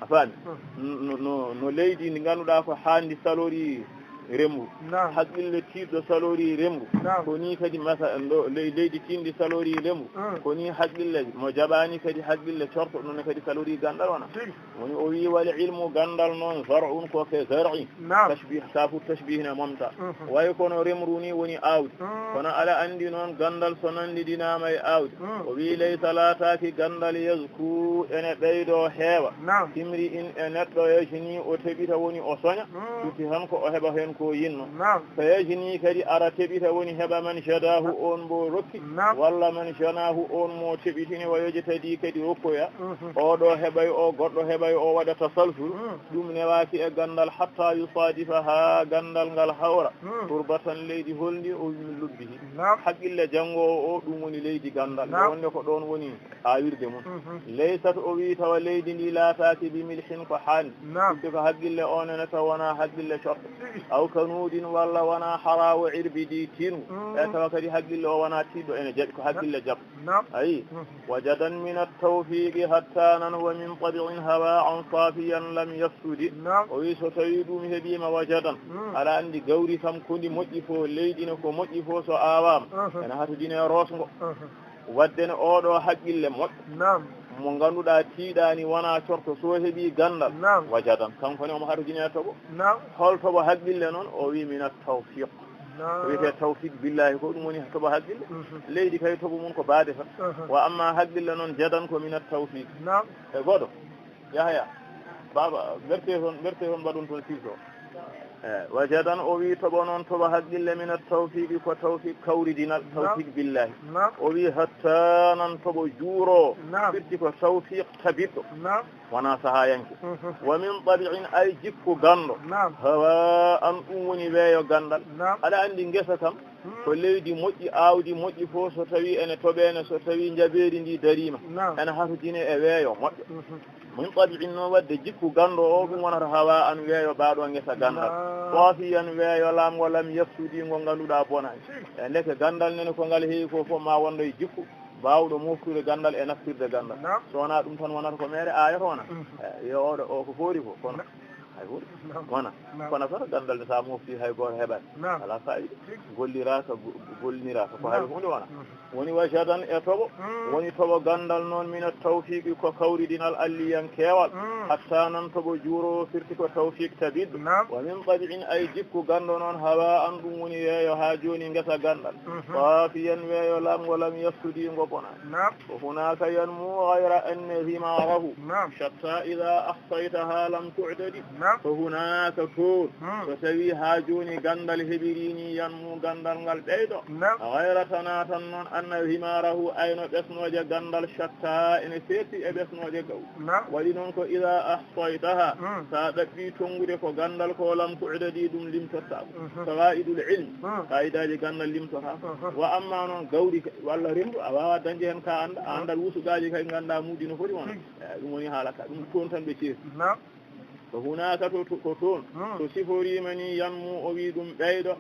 a faami no leydi ndi ganduɗa ko haandi salori remru haqqille tiɗɗo salori remru ko ni kadi leydi tindi salori remru ko ni haqqille mo jaɓani kadi haqqille corto ɗum ne kadi salori gandal wona woni o wi wal ilmu gandal noon zar'un ko ke zar'i tashbih safu tashbihna momta way kono remru ni woni awdi kono ala andi noon gandal so nandidinama e awdi o wi laysa laataki gandal yazku ene ɓeydo heewa timri in e neɗɗo yajini o teɓita woni o soña tuti tan ko o heɓa hen ko yinno so yajini kadi ara teɓita woni heɓa man jadahu on mbo rokki walla man janahu on mo teɓitini wayoje tadi kadi rokkoya oɗo heɓay o goɗɗo heɓay o waɗa tasalsul ɗum newaki e gandal hatta yusadifa ha gandal ngal hawra turbatan leydi holndi o min lubbihi haqqille janngo o ɗum woni leydi gandal wonde ko ɗon woni awirde mum laysat o wi tawa leydi ndi laataki bimilhin ko haandi ɗumde ko haqqille onene taw wona haqqille corɗo aw kanudin walla wona harawo irbidi tingu e tawa kadi haqqille o wona tiɗɗo ene jaɓi ko haqqille jaɓ ayi wajadan min attawfiqi hatta nan wa min tabi'in hawa an safiyan lam yafsudi o wi so tawi ɗum heeɓima wajadan aɗa andi gawri kam kondi moƴƴi fo leydi ne ko moƴƴi fo so awama ene hatodine rosgo waddene oɗo haqqille moƴƴo mo ganduɗa tiiɗani wona corto so heeɓi gandal wajadan kankone omo hatojine toɓo hol toɓo haqqille noon o wi min attawfiq wiyete tawfiq billahi ko ɗum woni toɓo haqqille leydi kay toɓo mum ko baade tan wa amma haqqille noon jadan ko min attawfiq e goɗo yahya baba berte hon mbaɗon toon sirto wajadan o wi toɓo noon toɓa haqqille min tawfiqi ko tawfiq kawridinal tawfiq billahi o wi hatta nan toɓo juuro firti ko tawfiq tabiɗɗo wona sahayanke wa min tabi'in ay jikku ganndo hawa an ɗum woni weeyo gandal aɗa andi ngesa kam ko leydi moƴƴi aawdi moƴƴi fof so tawi ene toɓene so tawi jaɓeeri ndi darima ene hatodine e weeyo moƴƴo min tabi'in noon wadde jikku ganndo o ɗum wonata hawa an weeyo baaɗo ngesa gandal ɗoofiyan weeyo laamgo lam yafsudi ngo ngannduɗaa bonani e ndeke gandal nene ko ngal heewi ko fof ma wonno e jikku bawɗo moftude gandal e naftirde gandal so wona ɗum tan wonata ko mere ayatona yo oɗo o ko foori ko kono hay huuɗo wona kono koto gandal de sa mofti hay goto heɓani ala fayida golliraka golliniraka ko hay hunde wona woni wajadan e toɓo woni toɓo gandal noon min tawfiqi ko kawridinal alliyan keewal hatta nan toɓo juuro firti ko tawfiq tabiɗɗo wa min tabi'in ay jikku gando noon hawa an ɗum woni weeyo ha joni gesa gandal waafiyan weeyo lamgo lam yaftudi ngo bonani ko hunaka yanmu gayra anne himarahu shatta ida ahsaytaha lam tu'tadi ko hunaka toon so tawi ha joni gandal heɓirini yanmu gandal ngal ɓeyɗo gayra tana tan noon anna himarahu ayno ɓesnoje gandal shatta ene feeti e ɓesnoje gaw waɗi noon ko ida ahsaytaha sa ɗaɓɓi tongude ko gandal ko lam tu'tadi ɗum limtottako fawaidul ilmi fayidaji gandal limtotako wa amma noon gawri walla rendu a wawa dañde hen ka anda a andal wusugaji kay ganda muudi no foti wona ɗum woni haalaka ɗum toon tan ɓe ceeti ko hunaka ko toon so siforimani yanmu o wi ɗum ɓeyɗo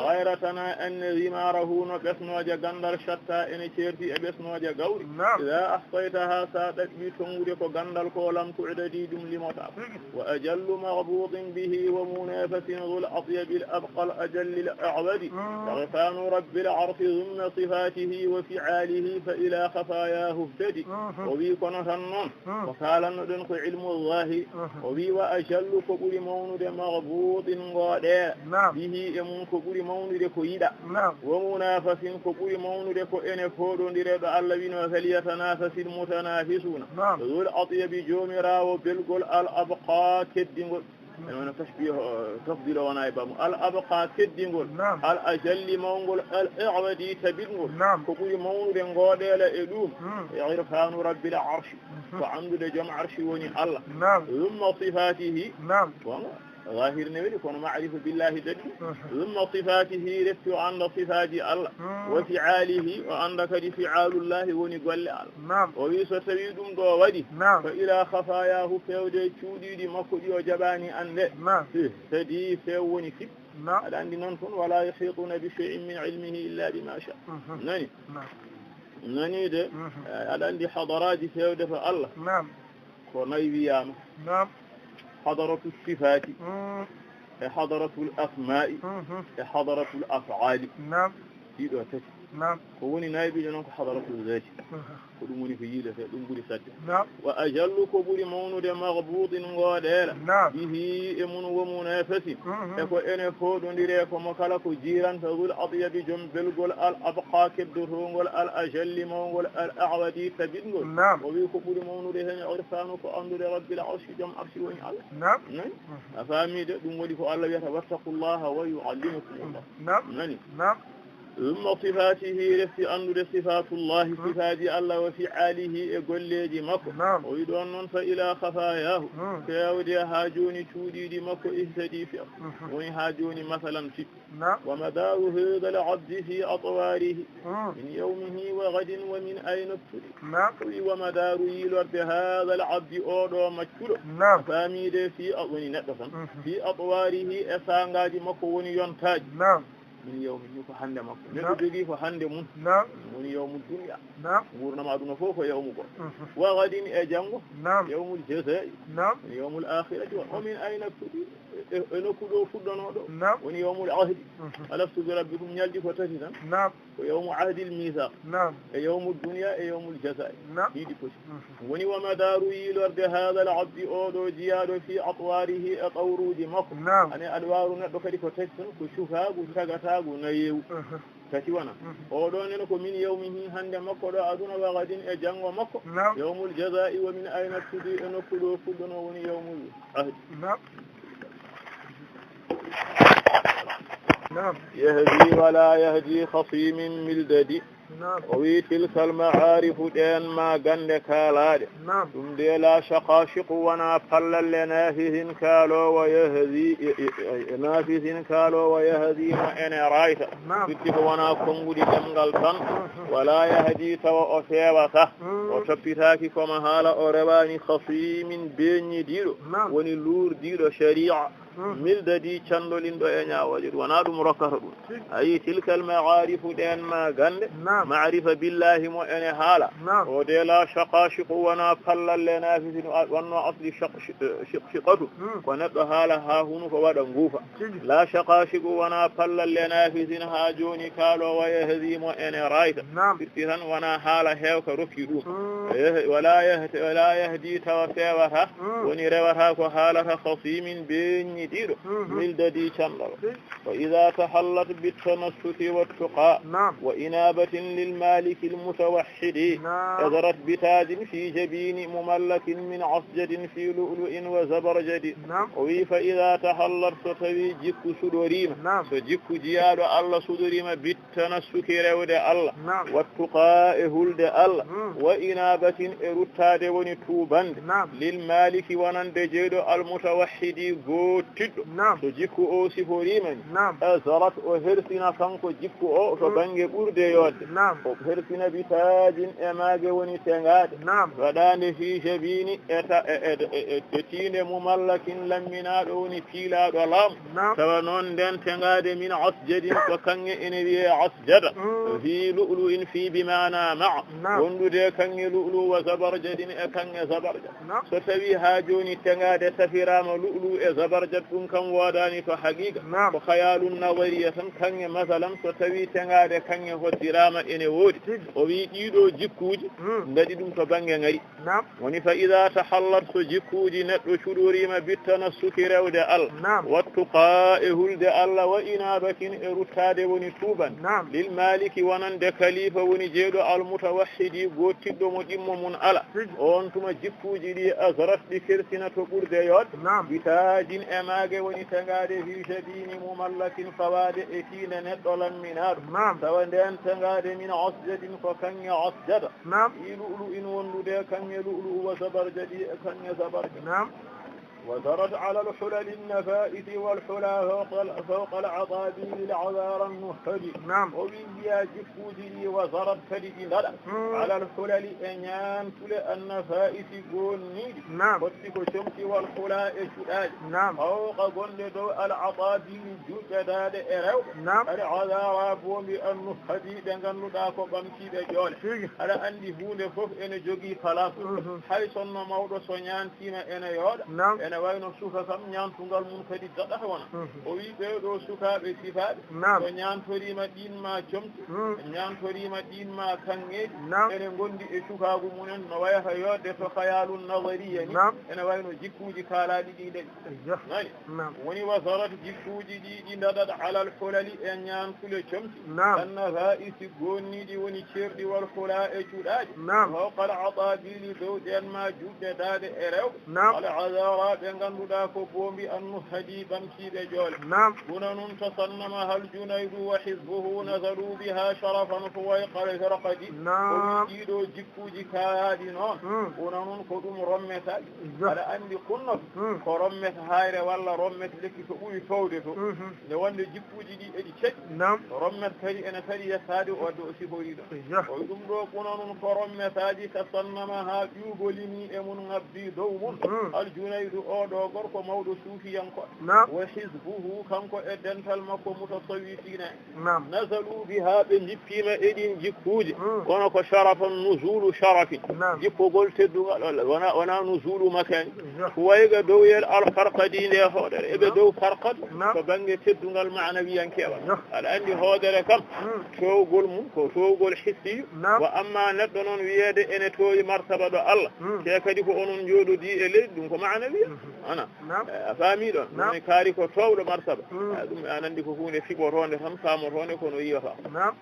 gayra tana anne himarahu no ɓesnoje gandal shatta ene ceerti e ɓesnoje gawri ida ahsaytaha sa ɗaɓɓi tongude ko gandal ko lam tu'dadi ɗum limota wa ajallu maghbudin bihi wa munafasin dhul atyabi al abqa al ajalli al a'wadi irfanu rabbil arshi dhumma sifatihi wa fi'alihi fa ila khafayahu ihtadi o wi kono tan noon ko kalanno ɗen ko ilmu zahiri o wi wa jallu ko ɓuri mawnude maghbudin ngoɗe bihi e mum ko ɓuri mawnude ko yiɗa wa munafasin ko ɓuri mawnude ko ene foɗodireɗo Allah wino falyatanafasil mutanafisuna dhul atyabi jomirawo belgol al abqa teddingol en wona tafdil o wona e bamu al abqa teddingol al ajalli mawgol al i'wadi tabidgol ko ɓuri mawnude ngoɗele e ɗum irfanu rabbil arshi ko andude joom arshi woni Allah thumma sifatihi ظاهر نبي كون معرفة بالله ددي ثم صفاته رفت عند صفات الله وفعاله وعندك فعال الله ونقول الله ويستويدم دو ودي فإلى خفاياه فيودي تشودي دي مكودي وجباني أنده تدي فيوني فيب هذا عندي ننفن ولا يحيطون بشيء من علمه إلا بما شاء ناني ده هذا عندي حضرات فيودي فالله كوني بيام حضرة الصفات حضرة الأسماء حضرة الأفعال ko woni naybijo noon ko hadratul zati ko ɗum woni ko yiilete ɗum ɓuri sadde wa ajallu ko ɓuri mawnude maghbudin ngoɗeela bihi e mun wo munafasin e ko ene foɗodire komo kala ko jiranta dhul atyabi joom belgol al abqa keddotongol al ajalli mawgol al a'wadi tabitgol o wi ko ɓuri mawnude hen irfanu ko andude rabbil arshi joom arshi woni Allah a faamide ɗum waɗi ko Allah wiyata wattaqullaha wa yu'allimukumullah nani ثم صفاته رفي أنه صفات الله صفات الله وفعاله يقول مكو ويدون فإلى خفاياه كيودي هاجوني تودي مكو اهتدي فيه ويهاجوني مثلا فيه ومدار هذا العبد في أطواره من يومه وغد ومن أين ابتلي ومدار يلورد هذا العبد أوضو مكتلو فاميد في أطواره أسانغاج مكو ونيونتاج min yawmi ko hande makko neɗɗo jogii ko hande mum woni yawmul dunya gurnama aduna fof ko yawmu goɗɗo wa gadin e janngo yawmul jazaa'i woni yawmul akhirati wa min ayna fuɗi e nokku ɗo fuɗɗanoɗo woni yawmul ahdi alaftu bi rabbikum ñalɗi ko tati tan ko yawmu ahdil misaq e yawmul dunya e yawmul jazaa'i ɗiɗi poti woni wa madaru yilorde hada al abdi oɗo jiyaɗo fi atwarihi e qawruji makko ane adwaru neɗɗo kadi ko tati tan ko cukagu tagatagu nayewu tati wana o ɗon ene ko min yawmihi hande makko ɗo aduna wa gadin e janngo makko yawmul jazaa'i wa min ayna tudi e nokku ɗo fuɗɗono woni yawmul ahdi يهدي ولا يهدي خصيم ملددي وفي تلك المعارف دين ما غند كالاد ثم دي لا شقاشق ونا فلل لنافذ كالو ويهدي نافذ كالو ويهدي ما ان رايت بيتي وانا كونغودي دمغال تان ولا يهدي تو اوفيوتا وتبتاكي كما حالا او رباني خصيم بيني ديرو وني لور ديرو شريعه ملددي چندولين دو نياوجي وانا دوم ركata dum ayi tilkal ma'arif den ma gande ma'rifa billahi mo ene hala o de la shaqashiq wana fallal lana fi wanno asli shiqatu ko neddo hala ha hunu ko wada ngufa la shaqashiq wana fallal lana fi ha joni kalo wa yahzi mo ene raita firtiran wana hala hewka roki dum wala yahdi tawafawha woni rewata ko halata khasimin be ديرو ملددي شندل وإذا تحلت بالتنسك والتقى وإنابة للمالك المتوحد أذرت بتاج في جبين مملك من عصجد في لؤلؤ وزبرجد فإذا تحلت ستوي جك سدوريم سجك جياد الله سدوريم بالتنسك رود الله والتقى هلد الله وإنابة إرتاد ونتوبند للمالك ونندجد المتوحد قوت so jikku o siforimani azarat o hersina kanko jikku o to bange ɓurde yodde o hersina bitajin e maage woni tengade waɗande fi jabini e tinde mumallakin lamminaɗo woni piilaɗo laamu tawa noon nden tengade min asjadin ko kange ene wiye asjada fi lu'lu'in fi bimana ma'a wondude kange lu'lu wa zabarjadin e kange zabarjad so tawi ha joni tengade safirama lu'lu e zabarjad ɗum kam wodani to haqiqa ko khayalun nawariya tan kange masalan so tawi tengade kange hoddirama ene woodi o wi ɗiɗo jikkuji ngadi ɗum to bange ngari woni fa ida tahallat so jikkuji neɗɗo cuɗorima bittana suki rewde Allah wattuqa e hulde Allah wa inabakin e ruttade woni tuban lil maliki wonande khalifa woni jeeɗo al mutawahhidi gotiɗɗo mo ɗimmo mun ala on tuma jikkuji ɗi azrat ɗi kersina to ɓurde yodde bitajin e maage woni tengade fi jabini mumallakin fawade e tiinde neɗɗo lamminaɗo tawa nden tengade min asjadin ko kange asjada i lu'lu in wondude kange lu'lu wa zabarjadi e kange zabarjadi وزرت على الحلل النفائس والحلا فوق العطابيل العذار النهدي وبيا جفوجي وزرت كدي على الحلل انيان كل النفائس غوني وتكو شمتي والحلا اشداد فوق غند دو العطابيل جوجداد ارو العذار بومي النهدي دنگن دا ko bamtibe jole ala andi hunde fof ene jogi place hay sonno mawdo so nyantima ene yoda ene wayno suka kam nyantungal mun kadi dada wona o wi be do sukabe sifaade so nyantorima din ma comti nyantorima din ma kangeedi ene gondi e sukagu munen no wayata yodde to khayalun nazariya ni ene wayno jikkuji kalaadi di de nani woni wasarat jikkuji di dada ala al hulali e nyantule comti anna ra'isi gonnidi woni cerdi wal hula e cuudaaji wa qal atadili dawdan ma judde dade e rew ala azara be ganduɗa ko boombi annu hadi bamtiɓe joole guna nun tasannama hal junaydu wa hizbuhu nazaru biha sharafan fo wayqale firqadi ko ɗiɗo jikkuji kaaɗi noon guna nun ko ɗum rommetaji aɗa andi kunnoto ko rommeta hayre walla rommeta lekki ko ɓuri fawde to nde wonde jikkuji ɗi eɗi ceƴƴi rommeta kadi ene kadi yettade wadde o siforiɗo o ɗum ɗo guna nun ko rommetaji tasannama ha ƴugolini e mun ngabbi dow mun hal junaydu oɗo gorko mawɗo suufiyanko wa hizbuhu kanko e dental makko mutasawwifina nazalu biha ɓe jippima eɗin jikkuji kono ko sharafan nuzulu sharafin jippogol teddugal wona nuzulu makani wayga dowyel alfarqadi nde hoɗere eɓe dow farqad ko banggue teddugal manawiyankewa aɗa andi hoodere kam towgol mum ko towgol hissiyo wa amma neɗɗo noon wiyede ene towi martaba ɗo Allah te kadi ko onon jooɗodi e leydi ɗum ko manawiya ana a faami ɗon ɗum kaari ko towɗo martaba ɗum an anndi ko hunde fiɓotonde tan famotonde kono yiyata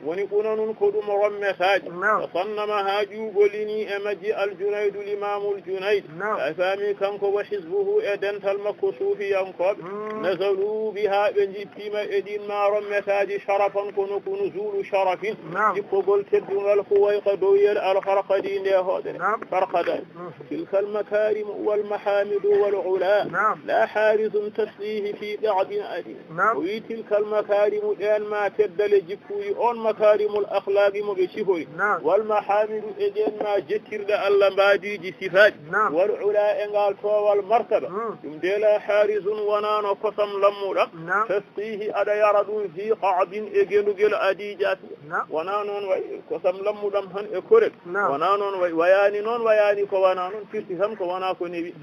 woni ɓuna nun ko ɗum rommetaji o sannama ha ƴuugolini e majji aljunaydu l'imamul junayd a faami kanko wa hisbuhu e dental makko suufiyankoɓe nasalu biha ɓe jippima e ɗin ma rommetaji sharafan kono ko nuzulu sharafin jippogol teddungal huwayqa dowyel alfarqadi nde hoɗere farqadani tilka almakarimu walmahamidu walula la harisum taslihi fi ɗa'bin adi o wi tilka almakarimu ɗen ma teddale jikkuji on makarimul akhlaqi mo ɓe sifori walmahamidu e ɗen ma jettirɗe allah mbadiji sifaji walula e ngal towal martaba ɗum de la harisum wonano kosam lammuɗam taslihi aɗa yara ɗum fi qa'bin e gendugel adijati wona noon way kosam lammuɗam han e korel wona noon way wayani noon wayani ko wona noon firti tan ko wona ko newi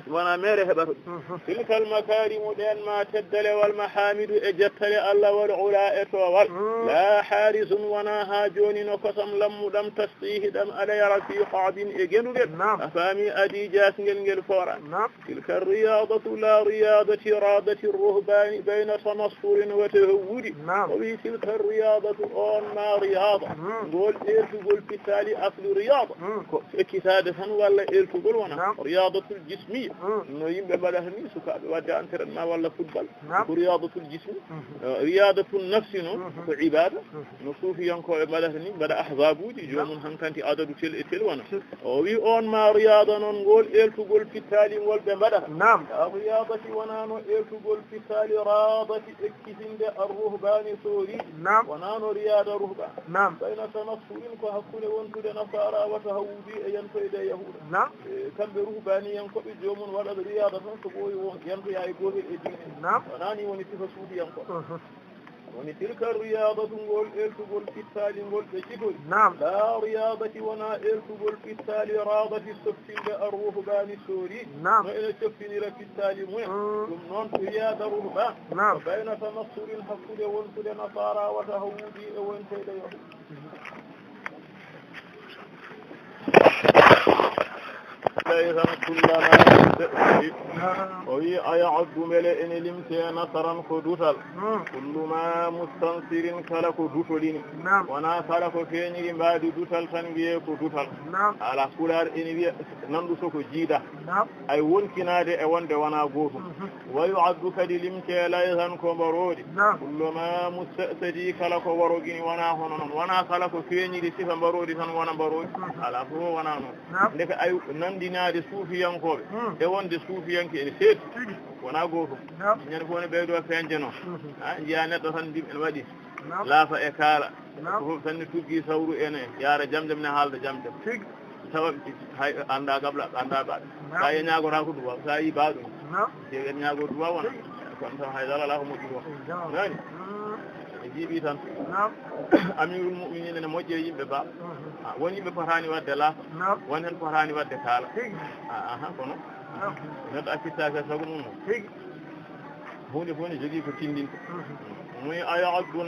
wona mere heɓata tilkal makarimu ɗen ma teddale wal mahamidu e jettale allah wal ula e towal la harisum wona ha joni no kosam lammuɗam tasdihi ɗam aɗa yara fi qa'bin e gendugel a faami adijasngel ngel foran tilka riyadatu la riyadati radati ruhbani bayna tamassurin wa tahawudi o wi tilka riyadatu on ma riyada ngol ertugol fitali aslu riyada ko ekkitade tan walla ertugol wona riyadatul jismi no yimɓe mbaɗata ni sukaɓe wadde entraînement walla football ko riyadatul jismi riyadatul nafsi noon ko ibada no suufiyankoɓe mbaɗata ni mbaɗa ahbabuji jomum hankanti adadu tel e tel wona o wi on ma riyada noon ngol ertugol fittali ngol ɓe mbaɗata riyadati wonano ertugol fittali radati ekkitinde arruhbani soori wonano riyada ruhban bayna tanassurin ko hakkude wontude nasara wata hawudi e yantoyde yahuda kamɓe ruhbani en koɓe jomum waɗata riyada tan so ɓooyi won yantoya e gotel e dine wonani woni sifa suufiyanko woni tilka riyadatu ngol ertugol fittali ngol ɓe cifori la riyadati wona ertugol fittali radati softinde arruhbani soori no ene softinira fittali mumen ɗum noon ko riyada ruhban ko bayna tanassurin hakkude wontude nasara wata hawudi e wontede yahuda laysan kullama sta'fi o wi aya'uddu mele ene limte nasaran ko dutal kulluma mustansirin kala ko dutolini wona kala ko feeñiri mbaadi dutal tan wiye ko dutal ala kular ene wiya nandu soko jiida ay wonkinade e wonde wona gotum wa yu'addu kadi limte laysan ko mbarodi kulluma mustasadi kala ko warogini wona hono noon wona kala ko feeñiri sifa mbarodi tan wona mbarodi ala fo wona noon ndeka ay nandinade suufiyankoɓe e wonde suufiyanke ene seedi wona gotum ñande fof ne ɓeydo feñde noon jiya neɗɗo tan ndim ene waɗi laafa e kaala ko fof tan ne tuggi sawru ene yaara jam jam ne haalda jam jam tawa hay anda gabla anda baɗ sa yi ñagota ko duwa sa yi baɗum en ñago duwa wona kono tan haydara ala ko moƴƴi ko nani e jiiɓi tan amirul mu'minin ene moƴƴe yimɓe ba won yimɓe potani wadde laafa won hen potani wadde kaala kono neɗɗo accittake sago mum hunde fof ne jogui ko tindinta muy ayaddu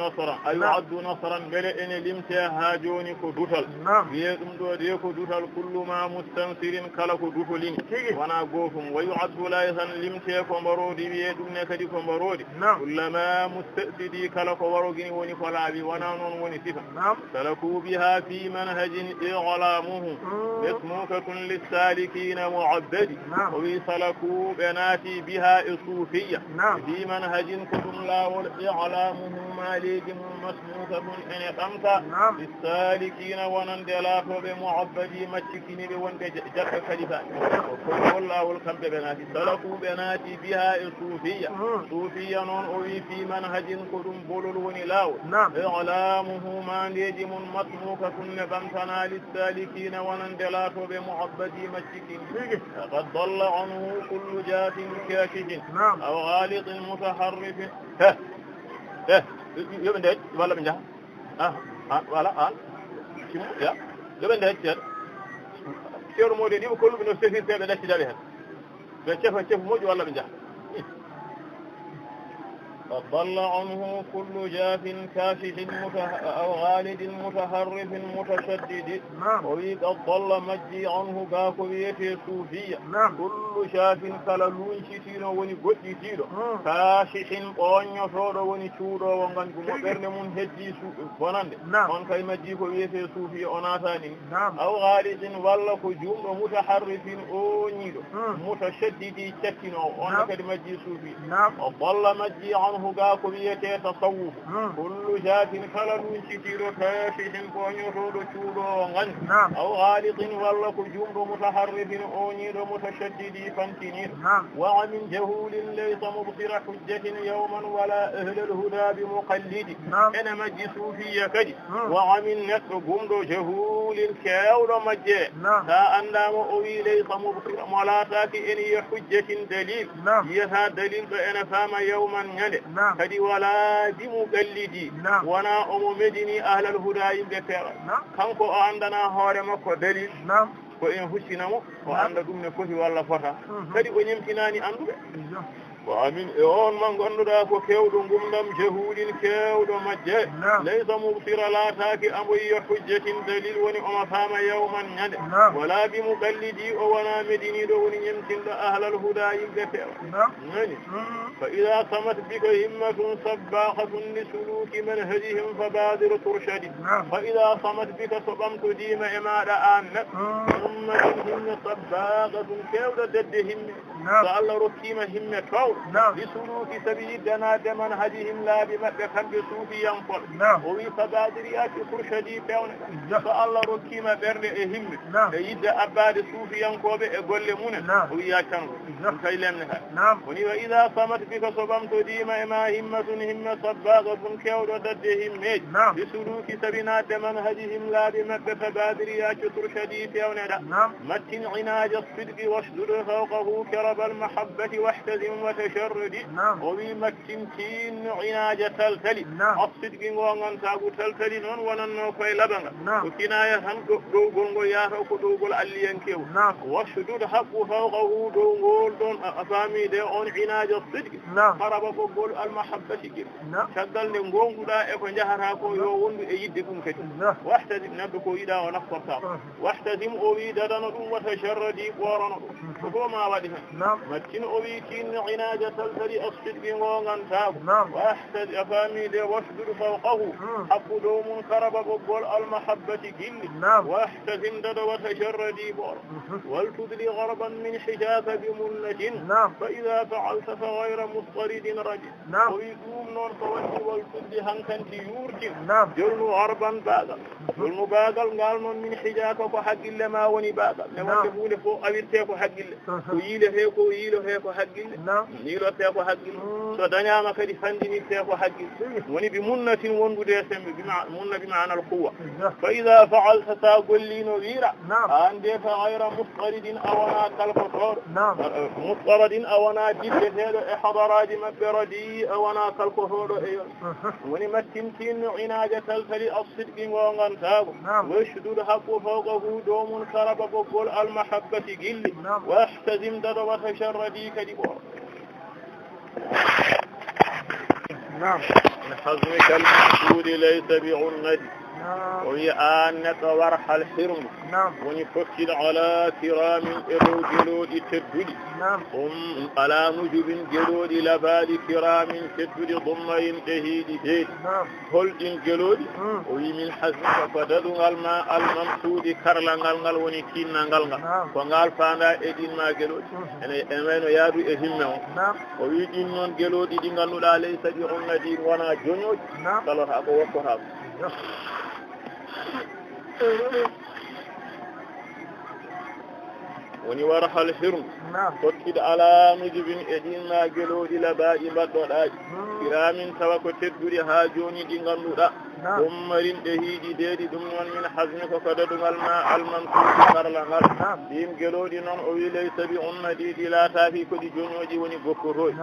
nasaran beele ene limte ha joni ko dutal wiye ɗum ɗo de ko dutal kulluma mustansirin kala ko dutolini wona gotum wa yu'addu laysan limte ko mbarodi wiye ɗum ne kadi ko mbarodi kullama mustasidi kala ko warogini woni ko laaɓi wona noon woni sifa salaku biha fi manhajin i'lamuhu masmukatun lissalikina mu'abbadi o wi salaku ɓe naati biha e suufiya fi manhajin ko ɗum laawol i'lamuhu maaliji mum masmukatun ene ɓamta lissalikina wonande laatoɓe mu'abbadi maccikiniɓe wonde jaɓɓe kalifa koyol laawol kamɓe ɓe naati salaku ɓe naati biha e suufiya noon o wi fi manhajin ko ɗum bolol woni laawol i'lamuhu mandeji mum masmukatun ne ɓamtana lissalikina wonande laatoɓe mu'abbadi maccikini qad dalla anhu kullu jatin kakijin aw ghalitin mutaharrifin yoɓe ndeej walla ɓe jaha voilà simu ya yoɓe ndeej ceeɗo ceeɗo moɗi ɗiɓe kolluɓe no sefirteɓe ɗaccidaɓe hen ɓe cefa cefu moƴƴi walla ɓe jaha ضل عنه كل جاف كاشف أو غالد متحرف متشدد وي قد ضل مجي عنه باكو ويتي صوفية كل شاف kala luuncitino woni goɗɗitiɗo kaashihin ɓoññotoɗo woni cuuɗo wo gandu mo ɓernde mum heddi bonande on kay majji ko wiyete suufi o naatani aw gaalidin walla ko jumɗo mutaharrifin oñiɗo mutashaddidi cattinowo on kadi majji suufi o bolla majji anhu ga ko wiyete tasawuf kullu jatin kala luuncitiɗo kaashihin ɓoññotoɗo cuuɗo o gandu aw gaalidin walla ko jumɗo mutaharrifin oñiɗo mutashaddidi fantiniɗo ومن جهول ليس مبصر حجة يوما ولا أهل الهدى بمقلد أنا مجي صوفية كدي ومن نتقوم جهول كاول مجي تا أنام أوي ليس مبصر ولا تاتي إني حجة دليل يها دليل بأنا فام يوما يلي كدي ولا بمقلد وانا مدني أهل الهدى يبتر كنكو عندنا هارمك دليل ko en hussinamo o anda ɗum ne foti walla fota kadi o ñemtinani anduɓe wa amin e on man ganduɗa ko kewɗo gumdam jahulin kewɗo majje laysa mubsira laataki amoyiya hujjatin dalil woni oma faama yawman ñande wala bi muqallidi o wona mediniɗo woni ñemtinɗo ahlal huda yimɓe feewa nani fa ida samat bika himmatun sabbaqatun li suluki manhajihim fa badiru turshadi fa ida samat bika so ɓamtodima e maɗa an ummatin himme sabbaqatun kewɗo dedde himme so Allah rokkima himme taw li suluki sabi yiddanaade manhajihim laabi maɓɓe kamɓe suufiyankol o wi fabadiriyaati pourchadi pewne so Allah rokkiima ɓernde e himme e yidde abbaade suufiyankooɓe e golle munen o wiya cango ɗum tawi lemne ka woni wa ida samat bika so ɓamtodiima e ma himmatun himme sabbaqatun kewɗo dadde himmeeji li suluki sabi naadde manhajihim laabi maɓɓe fabadiriyaati pourchadi pewneɗa mattin inaaja sidqi wasdud fawqahu karaba almahabbati wahtazim وتشردي ومي مكتنتين عناجة تلتلي الصدق وغنتاغو تلتلي نون وننو كوي لبنغ وكناية هنكو دوغو ياهو كدوغو الأليانكيو وشدود حق فوقه دوغو دون أفامي دي اون عناجة الصدق قربكو قول المحبة كيف شغل نغونغو دا اكو جهراكو يووندو ايدكم كتو واحتزم نبكو يدا ونفر تاق واحتزم اوي دادنو وتشردي قورنو فكما ودها مكتن اوي كين عناجة تلتلي الصدق وغنتاغ واحتد أفامي دي واشدر فوقه حق دوم كرب قبول المحبة جل واحتزم دد وتشردي بور والتدلي غربا من حجاك بمنة فإذا فعلت فغير مضطرد رجل ويقوم نور فواني والتدلي هنكنت يورجل جلن غربا باغل جلن باغل قال من حجاك فحق الله ما وني باغل نوان تقول فوق أبيرتك حق الله ويله هيكو حق الله نيلو تيكو حقل سو دنياما كدي فانديني تيكو حقل وني بمنة وندو سمي منة بمعنى القوة فإذا فعلت تاقلين ويرا عندي فغير مضطرد أونا كالفطور مضطرد أونا جد حضراج مبردي أونا كالفطور وني متمتين عناجة تلتلي الصدق وغنتاغ واشدود حق فوقه دوم كرب قبول المحبة قل واحتزم دد وتشردي كدبور نعم من حزمك المحدود ليس بعنة وهي آنك ورح الحرم ونفكد على كرام إرو جلود تدولي على نجب جلود لباد كرام تدولي ضمين تهيد هيد هل جلود وهي من حزمك فددو الماء الممسود كرلا نغل ونكين نغل ونغال فانا إدين ما جلود أمان يادو إهمه وهي دين جلود دين نغل ليس بعنة وانا جنود قالوا هذا وقهاب woni warhal hirm tokkide ala nujubin e ɗinma gelooɗi labaaɗi mbaɗɗoɗaaji iramin tawa ko tedduɗi haa jooni ɗi ngannduɗa ɗum marinɗe hiiɗi deeɗi ɗum noon min hasmi ko dadugal ma almansuuɗi karla ngal ɗin gelooɗi noon o wi leysa bi unna ɗiɗi laataaki ko ɗi joñooji woni gokkotooji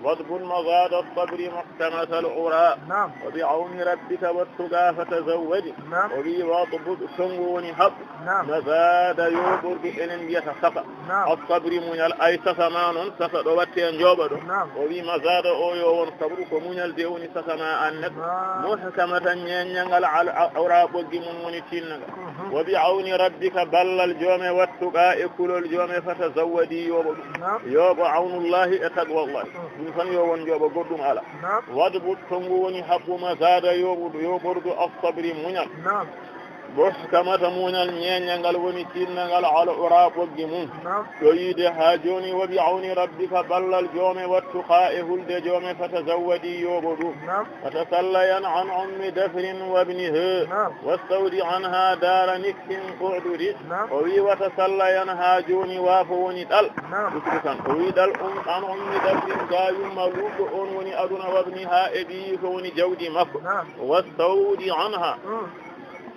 wadbul magada sabri muhtamata al ura wa bi awni rabbika wattuga fatazawwadi o wi wadbud tongo woni haɓɓu magada yoɓorɗi enen mbiyata sasa as-sabri muñal ay sasa ma noon sasa ɗo watte jooɓa ɗo o wima zada o yo won sabru ko muñal de woni sasa ma an neɗɗo muhkamatan ñeññangal awra ɓoggi mum woni tinnaga wa bi awni rabbika ballal joome wattuga e kulol joome fata zawwadi yoɓo ɗum yoɓo awnullahi e taqwallahi ɗum tan yo won jooɓo goɗɗum ala wadbut tongu woni habbuma zada yoɓordu as-sabri muñal muhkamata muñal ñeññangal woni tinnangal ala ura ɓoggi mum ɗo yiide ha joni wa bi awni rabbika ballal joome wattuqa e hulde joome fatazawwadi yoɓo ɗum fatasallayan an ummi dafrin wabnihi wastawdi anha dara nikkin uɗudi o wi watasallayan ha joni waafo woni ɗal ɗuɗɗu tan o wi ɗal an ummi dafrin ga yumma luɗɗo on woni aduna wabniha e ɓiyi ko woni jawdi makko wastawdi anha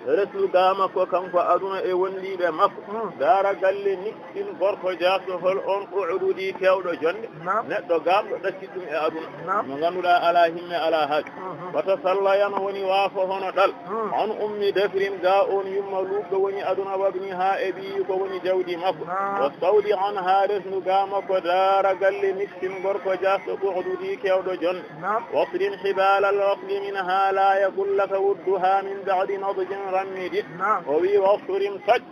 resluga makko kanko aduna e wondiɓe makko dara galle nikkin gorko jasohol on uɗudi kewɗo jonde neɗɗo gamɗo ɗacci ɗum e aduna mo ganduɗa ala himme ala haaji wata sallayan woni waafo hono ɗal on ummi dafrin ga on yumma luɓɗo woni aduna wabni ha e ɓi ko woni jawdi makko wa sawdi an ha resluga makko dara galle nikkin gorko jaso uɗudi kewɗo jonde wasrin hibalal wasli min ha la yagullaka wudduha min ba'di nadjin rammidi o wi wafturim taj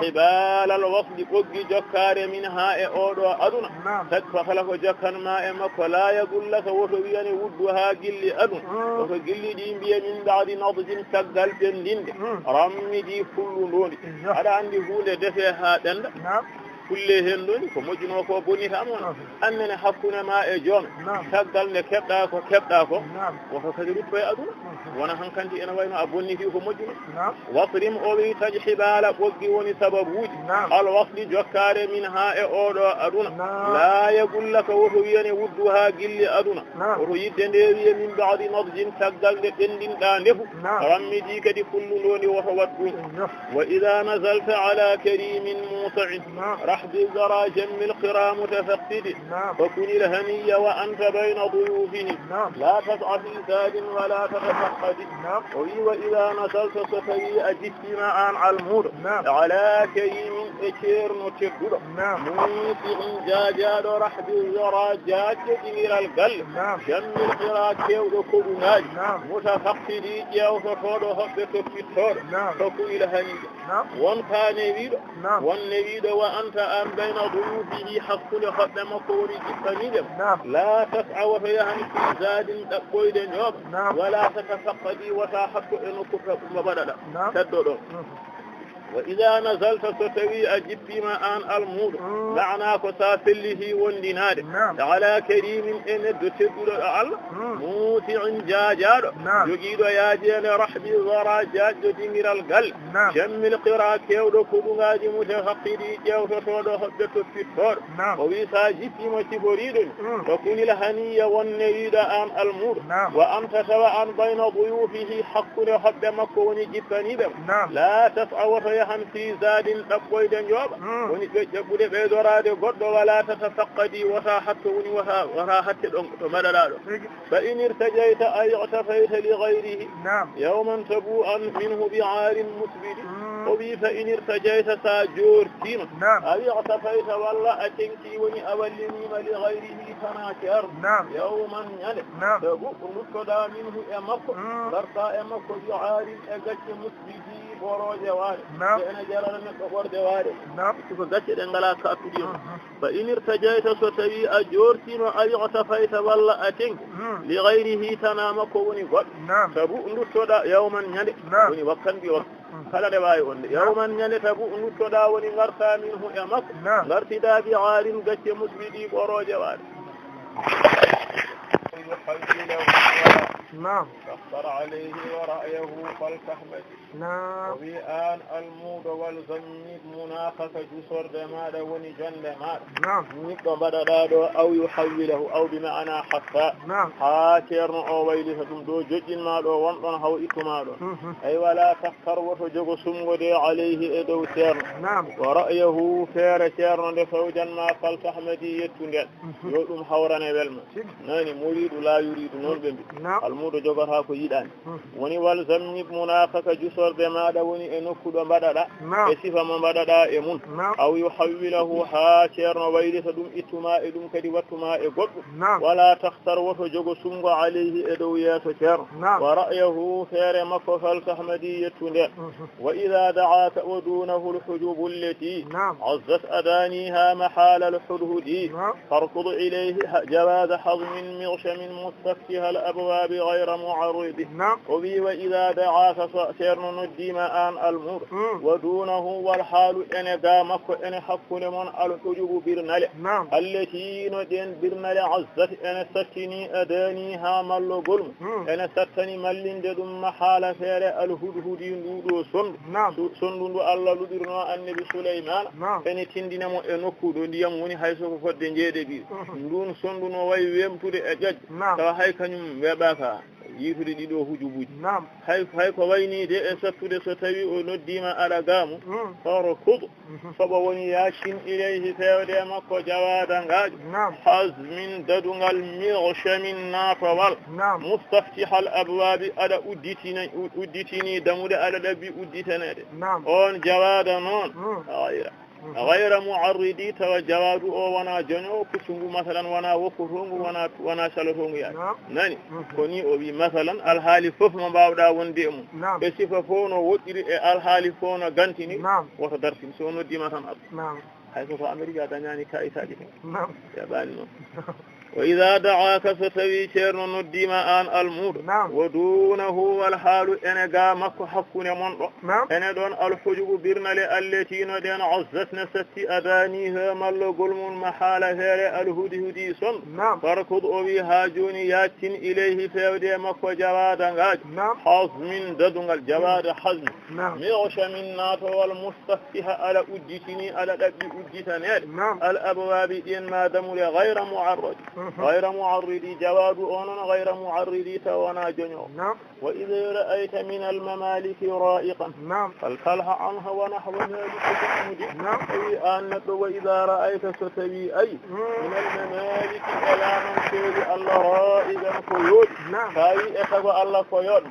hibalal wasli ɓoggi jokkare min ha e oɗo aduna taj fa kala ko jokkanma e makko la yagullaka woto wiyane wuddu ha gilli aduna woto gilli ɗi mbiya min ba'di nadjin caggal ɓendinde rammidi fullundondi aɗa andi hunde defe ha ɗenda kulle hen ɗoni ko moƴƴuno ko bonitama on annene hakkude ma e joome caggal nde keɓɗa ko woto kadi ruppo e aduna wona hankanti ene wayno a bonniti ko moƴƴuno wasrim o wi taƴ hibala ɓoggi woni sababuji al wasli jokkare min ha e oɗo aduna la yagullaka woto wiyane wuddu ha gilli aduna woto yidde nde wiye min ba'di nadjin caggal nde ɓendinɗa ndefu rammidi kadi fullundoni woto wat ɗum wa ida nazalta ala karimin mutain rahdi zara jammi alqira mutafaqidi fakun ilhaniya wa anta bayna duyufihi la tas'a fi zadin wala tatafaqadi wa ida nasalta so tawi a jittima an almuɗo ala karimin e ceerno tedduɗo musihin jajaɗo rahdi zara jajjo ɗingiral galle jammi alqira kewɗo koɗunaji mutafaqidi ƴewtotoɗo hoɓɓe toppittoɗo fakun ilhaniya wontane wiɗo wonne wiɗo wa anta an bayna duyufihi hakkude hoɓɓe makko woni jippaniɗem la tas'a woto yahani fi zadin ɗaɓɓoyde ñooɓa wala tatafaqadi wata hakku e nokku mbaɗaɗa teddo ɗon wa ida nazalta so tawi a jippima an almuɗo maana ko sa fellihi wondinade ala karimin e neddo tedduɗo ɗo Allah mutiin jajaɗo jogiiɗo yaajene rahbi wara jaajjo dingiral galle jammil qira kewɗo koɗugaji mutafaqidi ƴewtotoɗo hoɓɓe toppittoɗo o wi sa jippima ciforiɗoni to kunil haniya wonne wiɗa an almuɗo wa anta tawa an bayna duyufihi hakkude hoɓɓe makko woni jippaniɓe la tas'a woto yahan fi zadin ɗaɓɓoyde njooɓa woni ɓe ƴaɓɓude ɓeydorade goɗɗo wala tatafaqadi wata hatto woni wata hatte ɗon to mbaɗaɗa ɗo fa in irtajayta ay i'tafayta li ghayrihi yawman tabu an minhu bi'arin musbidi o wi fa in irtajayta sa jortima ay i'tafayta walla a tenki woni a wallinima li ghayrihi tana ceerno yawman ñande tabu luttoɗa minhu e makko garta e makko bi'arin e gacce musbidi boroje waade ene jarana neɗɗo ɓorde waade ko gacce ɗe ngala kattuɗi on fa in irtajayta so tawi a jortima a i'tafayta walla a tenki li ghayrihi tana makko woni goɗɗo sabu nduttoɗa yawman ñande woni wakkanɗi waktu kala ɗe wawi wonde yawman ñande tabu nduttoɗa woni garta minhu e makko gartida bi aarin gacce musbiɗi ɓoroje waade فاختر عليه ورأيه فالتحمد وبيان المود والزميد منافق جسر دماد ونجن دماد نيكو بددادو أو يحوله أو بمعنى حتى حاكر أو ويله دو ججن مادو وانطن هو إكمادو أي ولا تختر وتجغ سمودي عليه إدو سيرن ورأيه فير سيرن لفوجا ما فالتحمد يتنجل يؤلم حورنا بالما ناني مريد لا يريد نور بمبي almudo jogata ko yidani woni wal zammi munafaka jusorde maɗa woni e nokkuɗo mbaɗaɗa e sifa mo mbaɗaɗa e mun aw yuhawwilahu ha ceerno waylita ɗum ittuma e ɗum kadi wattuma e goɗɗo wala tahtar woto jogo sumgo alayhi e dow yeeso ceerno wa ra'yahu feere makko faltahmadi yettu nden wa ida da'aka wa dunahu alhujubu allati azzat adaniha mahala alhudhudi farkud ilayhi جواز حظم مغشم مستفتح الأبواب غير معرض وبي وإذا دعاك سير ندي ماء المر ودونه والحال إن دامك إن حق لمن الحجب برنل التي ندين برنل عزت إن ستني أدانيها مل قلم إن ستني مل دم حال فير الهدهد نودو سند الله لدرنا النبي سليمان إن تندنا مؤنكو ديام وني حيث فد جيد بي ndun sonduno way wemtude e jajj tawa hay kañum weɓaka yitude ɗiɗo hujubuji hay ko wayni de e sattude so tawi o noddima aɗa gaamu soro kuɗo soɓo woni yacin ilayhi fewde makko jawada ngajo hasmin dadungal mirshamin natowal mustaftihal abwabi aɗa udditini damude aɗa ɗabbi udditanede on jawada noon ayra غير معرضي توجواد او وانا جنو كسنغو مثلا وانا وكرونغو وانا شالتونغو يعني ناني كوني او بي مثلا الحالي فوف ما باودا وندي ام be sifa fono wodiri e alhaali fono gantini woto dartin sono dima tan hay ko america dañani kaitaji ya bani non وإذا دعاك فتوي شير نديما آن المود ودونه والحال إن قامك حقنا منطق إن دون الحجب برنال التي ندين عزت نستي أدانيها مل قلم محال هير الهدي صن فركض أبي هاجوني ياتين إليه فيودي مك جوادا غاج حزم ددن الجواد حزم مغش من نات والمستفتح على أدتني على أبي أدتني الأبواب إن ما دمل غير معرض غير معرضي جواد أونن غير معرضي توانا جنو وإذا رأيت من الممالك رائقا فالفلح عنها ونحو ذلك أي أنك وإذا رأيت ستبي أي من الممالك إلى من شير الله رائقا قيود كاي أتبع الله قيود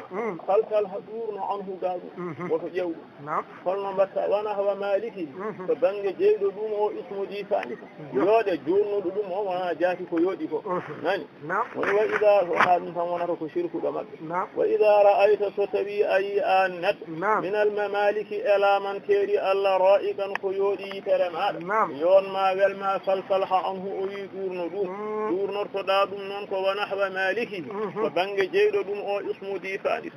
فالفلح دورنا عنه قادو وفجو فالنبت ونحو مالكي فبنج جيد دوم اسم دي ثالثة يود جورن دوم وانا جاكي قيودي وإذا وإذا رأيت ستبي أي آنت من الممالك إلى من تيري الله رائقا خيودي ترمات يون ما والما فالفلح عنه أي دور نرتداد منك ونحو مالكه فبنج جيد دم أو اسم دي فانس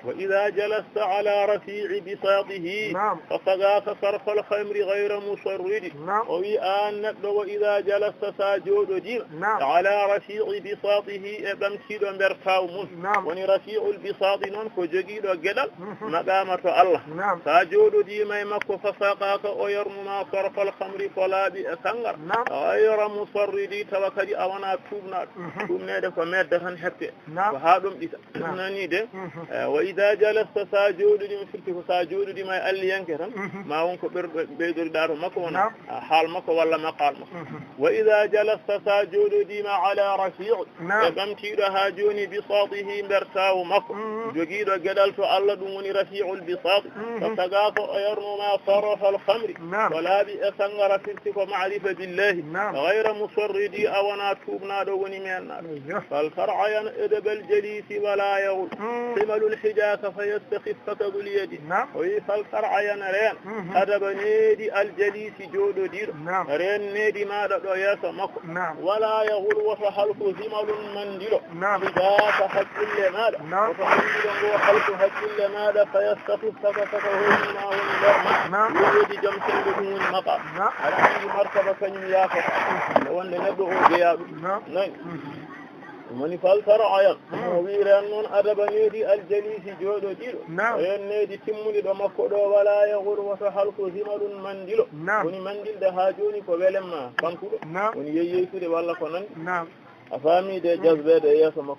وإذا جلست على رفيع بساطه فصغاك صرف الخمر غير مصرد وي آنت وإذا جلست ساجود دي على رفيع بساطه بمسيد برتاو من وني رفيع البساط نون كو جوغيدو غدال مقامه الله ساجودو دي ماي مكو فساقاك او يرمما صرف الخمر فلابي سانغر غير مصردي توكدي اوانا توبنede ko medda tan heppe ko ha dum dita nani de wa idha jalasta sajudu di firti ko sajudu di may alli yanke tan ma won ko beydori dato makko wona hal makko walla maqal makko wa idha jalasta sajudu di ma ala rafi' bamtido ha joni bisatihi bertaw makko jogido gedal to Allah dum woni rafi'ul bisat fataga ko yarnu ma sarafa al khamri wala bi asangara firti ko ma'rifa billahi ghayra musarridi awana tubna do woni men fal far'ayan edabal jalisi wala yawul qimalu al hijaka fayastakhifaka bil yadi wa fal far'ayan ren adabani al jalisi jodo dir ren nedi ma do yasa makko wala yawul wa halku zimalun mandilo hijaka hakil mala wa handilo halku hakil mala fayastakhifaka fatahu ma huwa yadi jamsin dum maqa ala andi martaba kanyum yaka wonde neddo o jeyaɗum nayi woni faltara ayan o wiiran noon adabaneedi aljalisi jooɗodiɗo yenneedi timmuniɗo makko ɗo wala yahur woto halko himaɗum mandilo woni mandilde ha joni ko welemma fankuɗo woni yeyyeytude walla ko nandi أفامي ده جذبة ده يسمى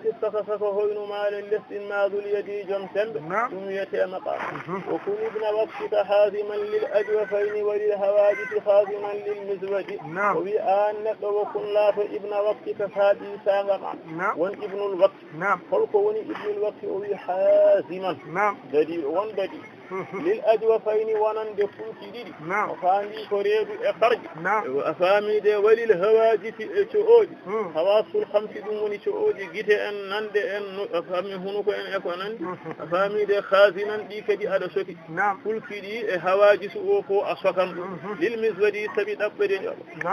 فيستخف هوين مال لسن ما ذو اليد جمسل سمية مقام وكن ابن وقتك حازما للأجوفين وللهواجس خازما للمزوج وبآن وكن لا ابن وقتك فادي ساغما وان ابن الوقت خلق وان ابن الوقت وبي حازما ددي وان ددي للأجوفين ونن دفوتي دي وفاندي كوريد اخرج وأفامي ده وللهواجس اتشؤوج hawasul khamsi dum woni to oji gite en nande en afami hunuko en e ko nandi afami de khazinan di kadi ada soki fulfidi e hawaji su o ko asokan lil miswadi sabi dabbede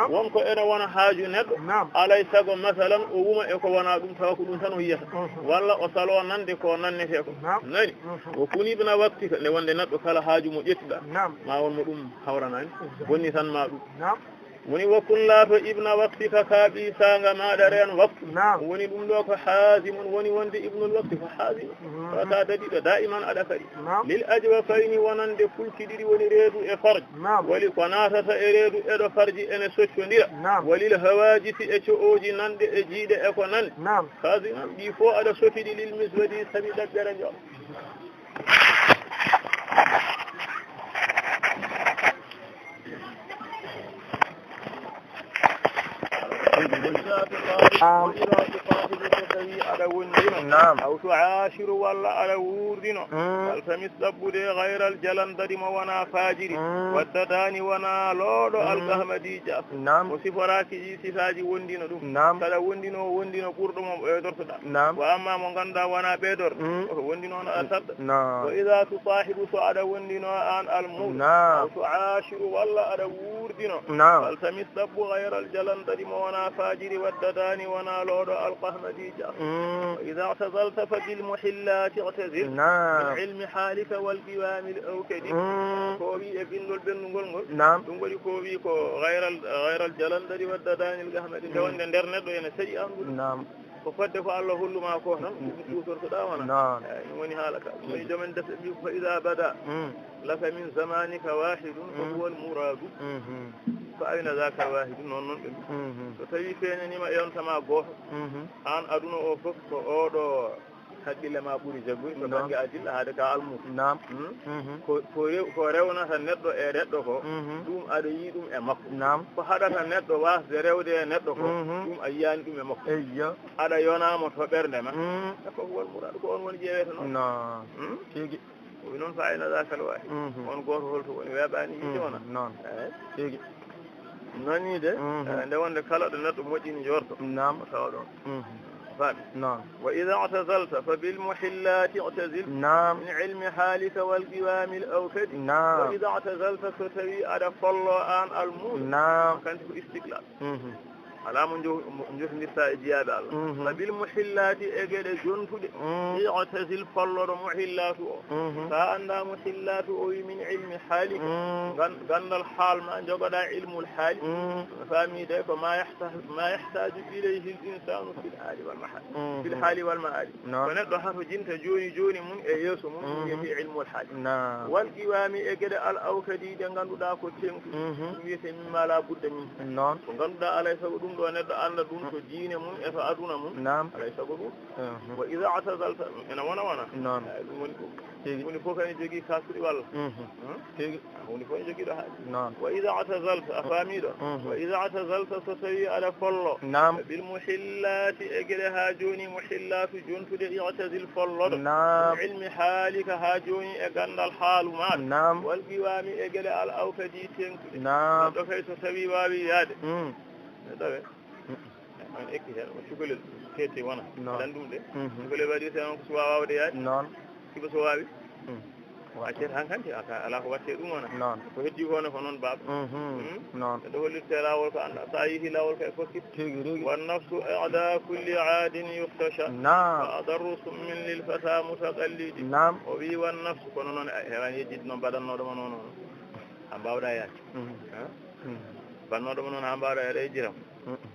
won ko ene wona haaju neddo alay sago masalan o wuma e ko wana dum taw ko dum tan o yiyata walla o salo nande ko nannete ko nani o kuni ibn waqti ne wonde neddo kala haaju mo ƴettida ma won mo dum hawranani woni tan ma dum woni wakullato ibna waqtika kaaɓi sanga maɗa ren waktu woni ɗum ɗo ko haasimun woni wonde ibnul wakti ko haasimu fata dadiɗo daiman aɗa kadi lil ajwa fayni wonande fulki ɗiɗi woni reedu e farji wali ko natata e reedu eɗo farji ene soccodira walil hawajisi e co'oji nande e jiiɗe e ko nande haasiman ɗi fo aɗa sofiɗi lil miswadi sabi ɗaɓɓere joɗo نعم أو تعاشر ولا على وردنا التمس دبودي غير الجلندري وانا فاجر والدتاني وانا لودو القهمدي جاف نعم وصفراكي صفاجي وندينا دوم نعم كلا وندينو قردم ايدورتدا نعم واما مو غندا وانا بيدور وندينو انا اتد نعم واذا تصاحب سعد وندينو ان الموت أو تعاشر ولا على وردنا نعم التمس دب غير الجلندري وانا فاجر والدتاني وانا لودو القهمدي جاف إذا اعتزلت فبالمحلات اعتزل من علم حالك والقوام الأوكد كوبي ابن البنغول نعم دونغولي كوبي كو غير الجلندري والددان القهمدي دون ندر ندو ين سي نعم ko fadde ko Allah holluma ko tan tutorto da wana woni halaka woni jomen def bi fa ida bada laka min zamanika wahidun wa huwa al-murad fa ayna zaka wahidun non non dum so tawi fenani ma yontama goto an aduna o fof ko odo haqqille ma ɓuri jaggoy to banggue adilla haade ka almu nam ko rewnata neɗɗo e neɗɗo ko ɗum aɗa yi ɗum e makko nam ko haɗata neɗɗo wasde rewde e neɗɗo ko ɗum a yiyani ɗum e makko eyyo aɗa yonamo to ɓerde ma ko won muraɗo ko on woni ƴeewete noon tigi wi noon fa ayna zakal wahi on goto holto woni weeɓani yide wona noon tigi nonide nde wonde kala ɗo neɗɗo moƴƴini jorto nam tawa ɗon نعم وإذا اعتزلت فبالمحلات اعتزل نعم من علم حالك والقوام الأوكد نعم وإذا اعتزلت فتوي على فالله آن الموت نعم كانت استقلال على من جوف نساء جياد الله فبالمحلات أجد جنفد اعتزل فالله محلات فأنا محلات من علم حالك غن الحال ما جبنا علم الحال فامي ذلك ما يحتاج إليه الإنسان في الحال والمحال في الحال والمآل فنبدأ حرف جنت جوني من أيسو من في علم الحال والقوام أجد الأوكدي دعنا داكو تيم يسمى ما لا بد منه غن على سبب do neddo anda dum to diine mum e to aduna mum alay sago dum wa idha atazalta ena wana dum woni ko kan jogi kasuri walla tegi woni ko jogi do haadi wa idha atazalta afamido wa idha atazalta tasawi ala fallo bil muhillati egere ha joni muhillatu jontude i'tazil fallo ilmi halika ha joni e gandal halu ma wal qiwami egere al awkadi tenkude do kay to tawi wawi yaade dawe an ekki hen o cugolel tete wana dan dum de cugolel wadi sen ko waawde yaade non sibo so waawi wacce tan kanti aka ala ko wacce dum wana non ko heddi ko non baaba non do hollirte lawol ko anda sa yi lawol ko fokki tigi wan nafsu a'da kulli 'adin yukhtasha wa adarru min lil fata mutaqallid o wi wan nafsu kono non hewan yejid non badanno do non am bawda yaade bannoɗo mo noon ha mbaɗa eɗa e jiram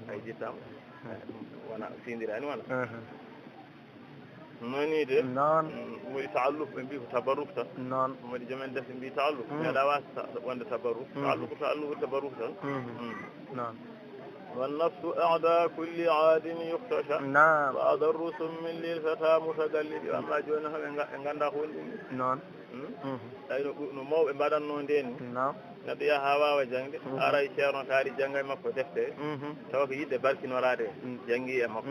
ay jittama wona sindirani wona nonide noon woɗi taalluf ɓe mbi ko tabarruk tan noon woɗi jomen def mbi taalluf meeɗa wasa wonde tabarruk taalluk tabarruk tan noon والنفس أعدى كل عاد يختشى نعم وأضر سم للفتى متقلب أما جونها إن غندا هون نعم أي نمو إبادة نوندين نعم نبي هوا وجنگ أراي شيرون تاري جنگ ما كتفته توك يد بركين ورادة جنگي أما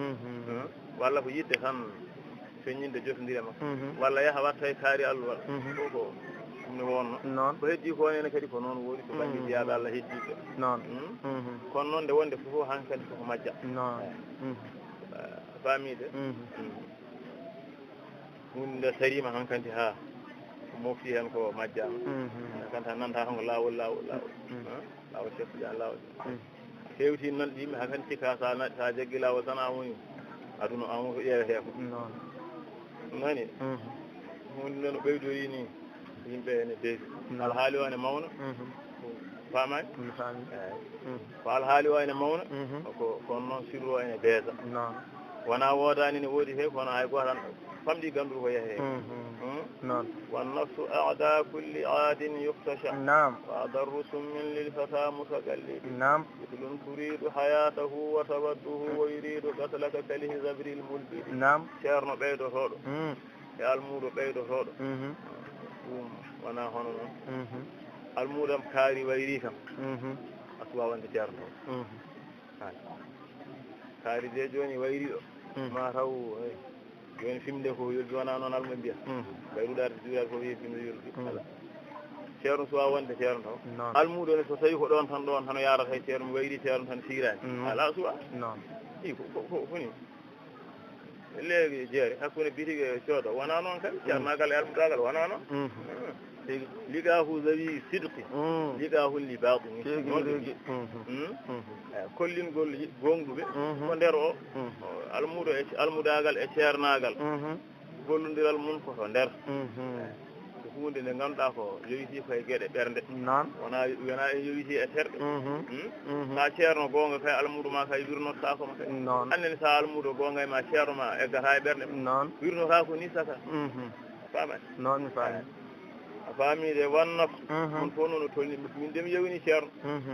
ولا في يد هم فينين دجوف ندير أما ولا يا هوا تاي تاري ألوال non ko heddi ko ene kadi ko non woni to banggue biyaɗo Allah heddi non kono noon nde wonde fof hankkadi koko majja non famide hunde sarima hankkadi ha mofti hen ko majjama kanta nanta hanko lawol sekkuɗa lawol hewti nan ɗimi hakan cika sa jaggi lawol tan amuni aduna amu ko ƴeewe heko non nani hunde noon ɓeydori ni yimɓe ene deefi alhaali o ene mawna famani ko alhaali o ene mawna ko kono noon sirru o ene beesa wona woodani ne woodi he kono hay goto tan famɗi ganduɗo ko yeehe noon wannafsu aada kulli aadin yuftasha wa adarru summin lilfata mutaqallid mitlun turidu hayatahu wa tawadduhu wa yuridu qatlaka kalihi zabril mulbidi ceerno ɓeydotoɗo e almuɗo ɓeydotoɗo wona hono noon almuɗam kaari wayri kam asuwa wonde ceerno kaari de joni wayri ɗo ma taw joni fimde ko yolbi wona noon almuɓe mbiya ɓayruɗade juurade ko wi fimde yolbi ala ceerno suwa wonde ceerno taw almuɗo ne so tawi ko ɗon tan yarata e ceerno wayri ceerno tan sirani ala suwa i ko foni leegi jeere hakkude bitige coodo wona noon kadi ceernagal e almudagal wona noon ligahu zawi sidqi ligahu li batini kollingol gonɗuɓe ko nder o almudagal e ceernagal gollodiral mum koto nder ko hunde nde ganduɗa ko yowiti koye gueɗe ɓernde wona e yowiti e terɗe sa ceerno gonga kay almudo ma kay wirnottakoma kay annene sa almudo gonga ma ceerno ma eggata e ɓernde wirnota ko ni saka famani noon mi faami a faamide wannaf on fof noon o tolni min de mi yewini ceerno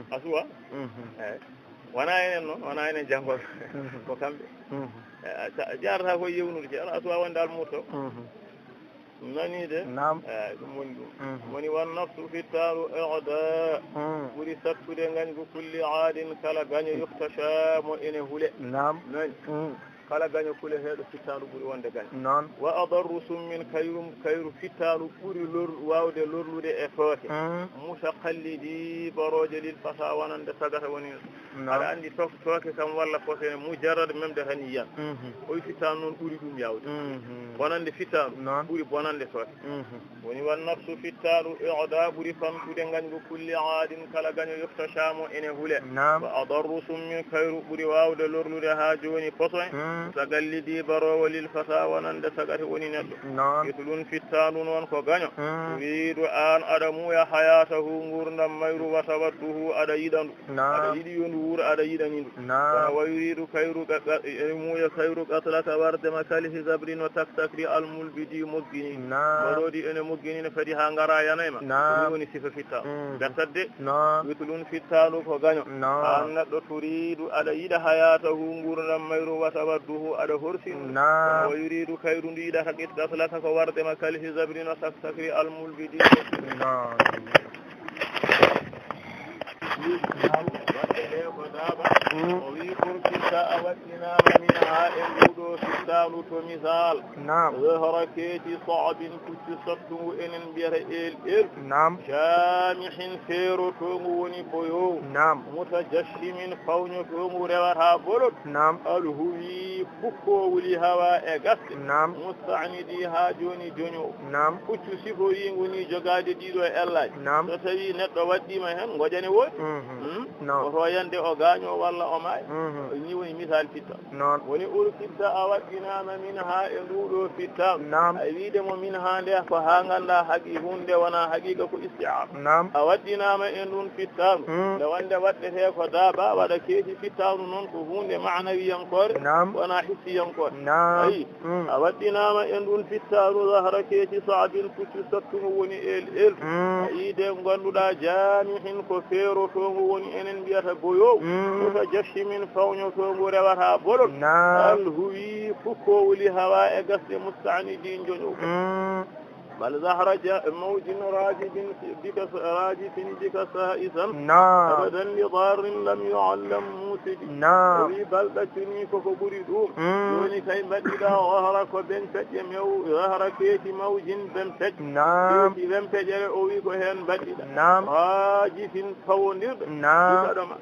a suwa eyyi wona enen noon wona enen janggoɓe ko kamɓe jarata koye yewnude ceerno a suwa wonde almudo to nanide ɗum woni ɗum woni wannafsu fittaru eda ɓuuri sattude gañgo kulli aadin kala gaño yuftasha mo ene huule nani kala gaño kule heeɗo fittalu ɓuuri wonde gaño noon wa adarru summin kayru fittalu ɓuuri wawde lorlude e tooke mutaqallidi baroje lil fasa wonande sagata woni aɗa andi tooke kam walla fotene mujarrad memde tan yiyan oyi fittalu noon ɓuuri ɗum yawde bonande fittalu ɓuuri bonande tooke woni wan nafsu fittalu ida ɓuuri famtude gañgo kulli aadin kala gaño yoftachamo ene huule wa adarru summin kayru ɓuuri wawde lorlude ha joni posoen sagallidi barowo lil fata wonande sagati woni neɗɗo itulun fittalu noon ko gaño uridu an aɗa muuya hayatahu gurdam mayru wa tawadduhu aɗa yiɗandu aɗa yiɗi yondu wuuro aɗa yiɗani ndu kono wayridu kayru muuya kayru qatlaka wardema kalihi zabri no taktakri almulbidi moggini baroɗi ene mogginine kadi ha ngara yanayma ɗum woni sifa fittalu bertadde itulun fittalu ko gaño an neɗɗo turidu aɗa yiɗa hayatahu gurdam mayru wa tawadduhu aɗa horsin o yuridu kayru ndu yiɗata qitlaka ko wardema kalihi zabri no taktakri almulbidi ko daaba o wi kurkitta a waɗɗinama min ha e nduɗo fittalu to misal zahra keeti soabin kuccu sattugu enen mbiyata el jamihin feerotongu woni boyow mutajashimin fawñotongu rewata bolot alhuwi fukkowuli hawa e gasde mustanidi ha joni joño kuccu sifoyingu ni jogade ɗiɗo e ellaji so tawi neɗɗo waɗɗima hen gojane woodi oto yande o gaño walla o maay ni woni misal fitta woni urkitta a waɗɗinama min ha e nduɗo fitta a wiidemo min ha nde ko ha ganda haaqi hunde wona haqiqa ko istiar a waɗɗinama e ndun fittanu nde wonde waɗɗete ko daaba waɗa keeti fittanu noon ko hunde manawiyankore wona hissiyankore ayi a waɗɗinama e ndun fittanu zahra keeti saabin puccu sattugo woni el a yiide ganduɗa jamihin ko feero tongu woni enen mbiyata boyo to jafshi min fawño tongu rewata bolol al huwi fukko hawa e gasde mustanidi joño بل زهرج موج راجب بك راجف بك سائسا أبدا لضار لم يعلم موسد وفي بلدتني كفبردوم دوني كي بدل ظهرك بنتج ظهرك يتي موج بنتج يتي بنتج أوي كهن بدل راجف فونر بكدما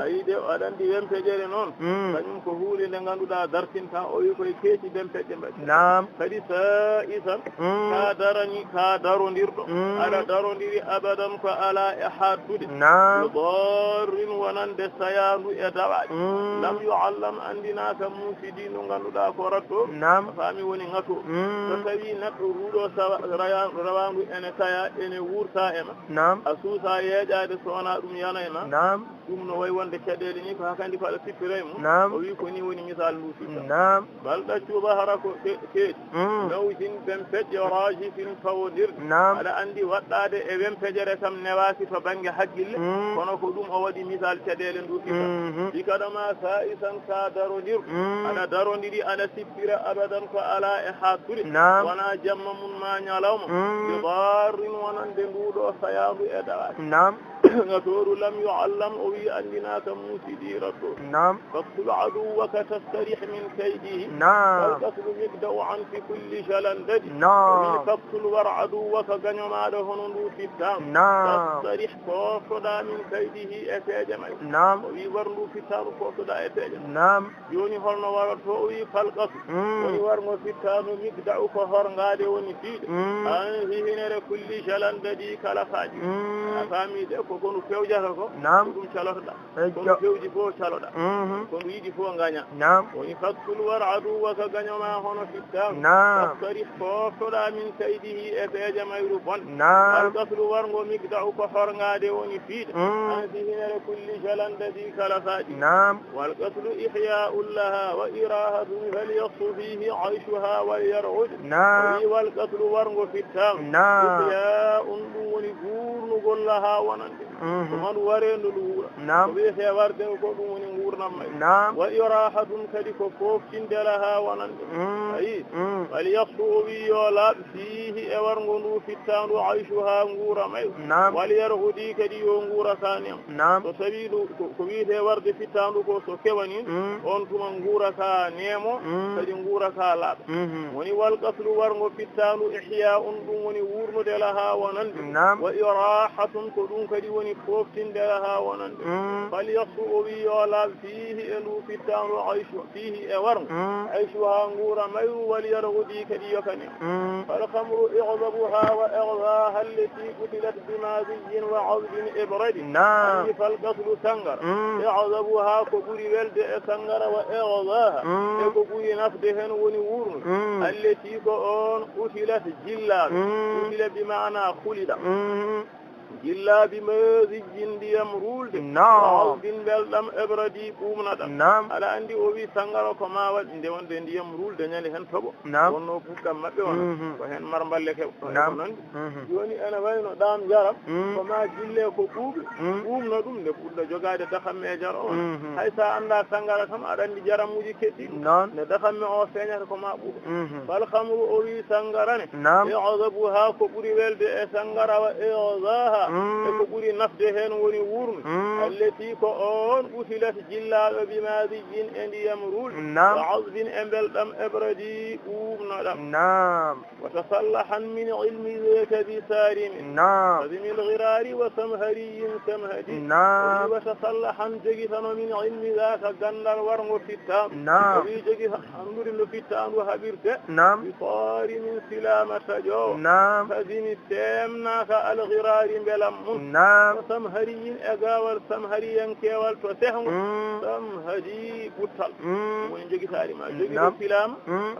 أيدي أدن دي بنتج نون فنم كهولي لنغانو دا درسين تا أوي كي كيتي بنتج بدل فدي سائسا darani ka darondirɗo ala darondiri abadan ko ala e haddude darrin wonande sayandu e dawaɗi lam yuallam andinaka musidi no ganduɗa ko ratto faami woni ngato so tawi neɗɗo ruuɗo rawandu ene taya ene wurta ema a suusa yeeƴade so wona ɗum yana ema ɗum no way wonde caɗele ni ko hakandi ko aɗa sippira e mum o wi ko ni woni misal ndu sitta balɗa cuuba hara ko keeɗi nawjin ɓen peƴƴe raji fin fawodirde aɗa andi waɗɗade e wempejere kam newaki to banggue haqqille kono ko ɗum o waɗi misal caɗele ndu sifa ikaɗama sa isan ka darodirɗo aɗa darodiri aɗa sippira abadan ko ala e haddude wona jamma mum ma ñalawma bi darrin wonande nduɗo sayandu e dawaki ngatoru lam yuallam o wi andinaka musidi ratto faqtul aduwaka tastarih min kaydihi falqatlu mibda'u an fi kulli shalandadi faqtul war aduwaka gañomaɗo hono ndu fittam tastarih kotoɗa min kaydihi e peeje may o wi war ndu fittanu kotoɗa e peeje joni holno waratto o wi falqatu woni wargo fittanu mibda'u ko horngade woni fiiɗe an fi hinere kulli shalandadi kala faaji a famide ko kono fewjata ko ɗum calotoɗa kono fewji fof caloɗa kono yiɗi fof gaña woni faktul war aduwaka gañoma hono fittam tastarih kotoɗa min kaydihi e peeje mayru bon falqatlu wargo migda'u ko horngade woni fiiɗe an fi hinere kulli shalandadi kala faaji walqatlu ihya'u laha wa irahatun falyassu fihi ayshuha walyar'ud walqatlu wargo fittam ihya'un ɗum woni gurnugol laha wonande ko man warendu luura ko wiyete warde ko ɗum woni gurnam may wa irahatun kadi ko foftinde laha wonande ayi falyassu o wi yo laaɓ fihi e wargo ndu fittandu ayshuha nguura may walyar'udi kadi yo nguura kaniyam so tawi ko wiyete warde fittandu ko so kewani on tuma nguura ka neemo kadi nguura ka laaɓa woni walqatlu wargo fittandu ihya on ɗum woni wurnude laha wonande wa irahatun ko ɗum kadi woni foftinde laha wonande falyassu o wi yo laaɓ fihi e ndu fittandu ayshu fihi e wargo ayshuha nguura mayu walyargudi kadi yokani falhamru i'dabuha wa i'daha allati qutilat bimaziyin wa awdin ibradi andi falqatlu sangara i'dabuha ko ɓuri welde e sangara wa i'daha e ko ɓuri nafde hen woni wurnu allati ko on qutilat jillaɓe qutila bi maana hulida jilla bi mazijin ndiyam rulde awdin belɗam ebradi ɓumnaɗam aɗa andi o wi sangara ko ma waɗi nde wonde ndiyam rulde ñande hen toɓo wonno fukkam maɓɓe wona ko hen marmballe keɓ nonde joni ene wayno ɗam jaram ko ma jille ko ɓuuɓe ɓumno ɗum nde ɓurɗo jogade dahamme e jar on hay sa anda sangara kam aɗa andi jaramuji keɗɗi nde dahamme o feeñata ko ma ɓuuɓe bal hamru o wi sangarane i'dabuha ko ɓuri welde e sangara wa i'daha e ko ɓuri nafde hen woni wurnu allati ko on utilat jillaɓe bimadijin e ndiyam rulde wa asbin e belɗam ebradi ɓumnoɗam wa tasallahan min ilmi zaka bi sarimin azimil ghirari wa samhariyin samhadi wa tasallahan jogitano min ilmi zaka gandal wargo fittam wi jogi andude no fittandu haɓirte bi sarimin silamata jowo azimi temnaka al ghirari belam mun samhariyin e gawal samhariyan kewal to sehgo samhari buttal woni jogi tari ma jogi do filama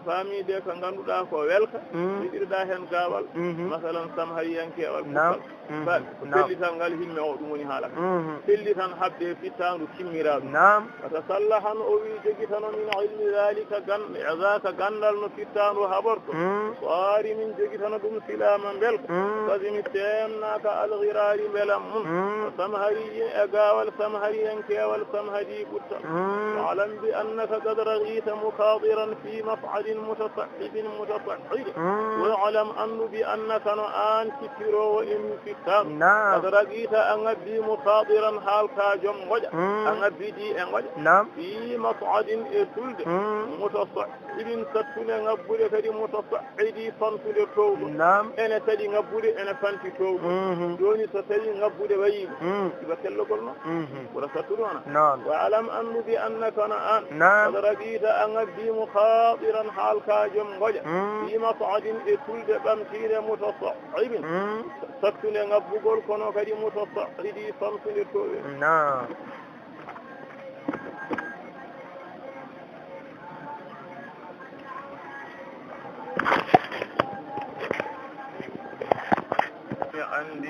famide ko ganduɗa ko welka yiɗirɗa hen gawal masalan samhariyankewal kukkal ko pellital ngal himme o ɗum woni haala pelli tan habde fittandu kimmiraɗum wata salla han o wi jogi tan min ilmi dhalika zaka gandal no fittandu haɓorto so ari min jogi tan ɗum silama belka kasimi tennaka alghirari belam mum samhariyin e gawal samhariyankewal samhadi ɓutta واعلم بأنك قد رغيت مخاضرا في مصعد متصعب متصعد واعلم أن بأنك الآن كثير وإن كثير قد رغيت أن بي مخاضرا حالك جم وجه أن بدي أن وجه في مصعد إسلد متصعب ستون نبول كدي متصعد فانتل توب أنا تدي نبول أنا فانتي توب دوني ستدي نبول ويب يبكل قلنا ولا ستون واعلم أن بأنك قد رغيت أن بي مخاطرا حالك جم وجه في مصعد إسلد بمتير متصعب ستون نبول كنو كدي متصعد فانتل توب عندي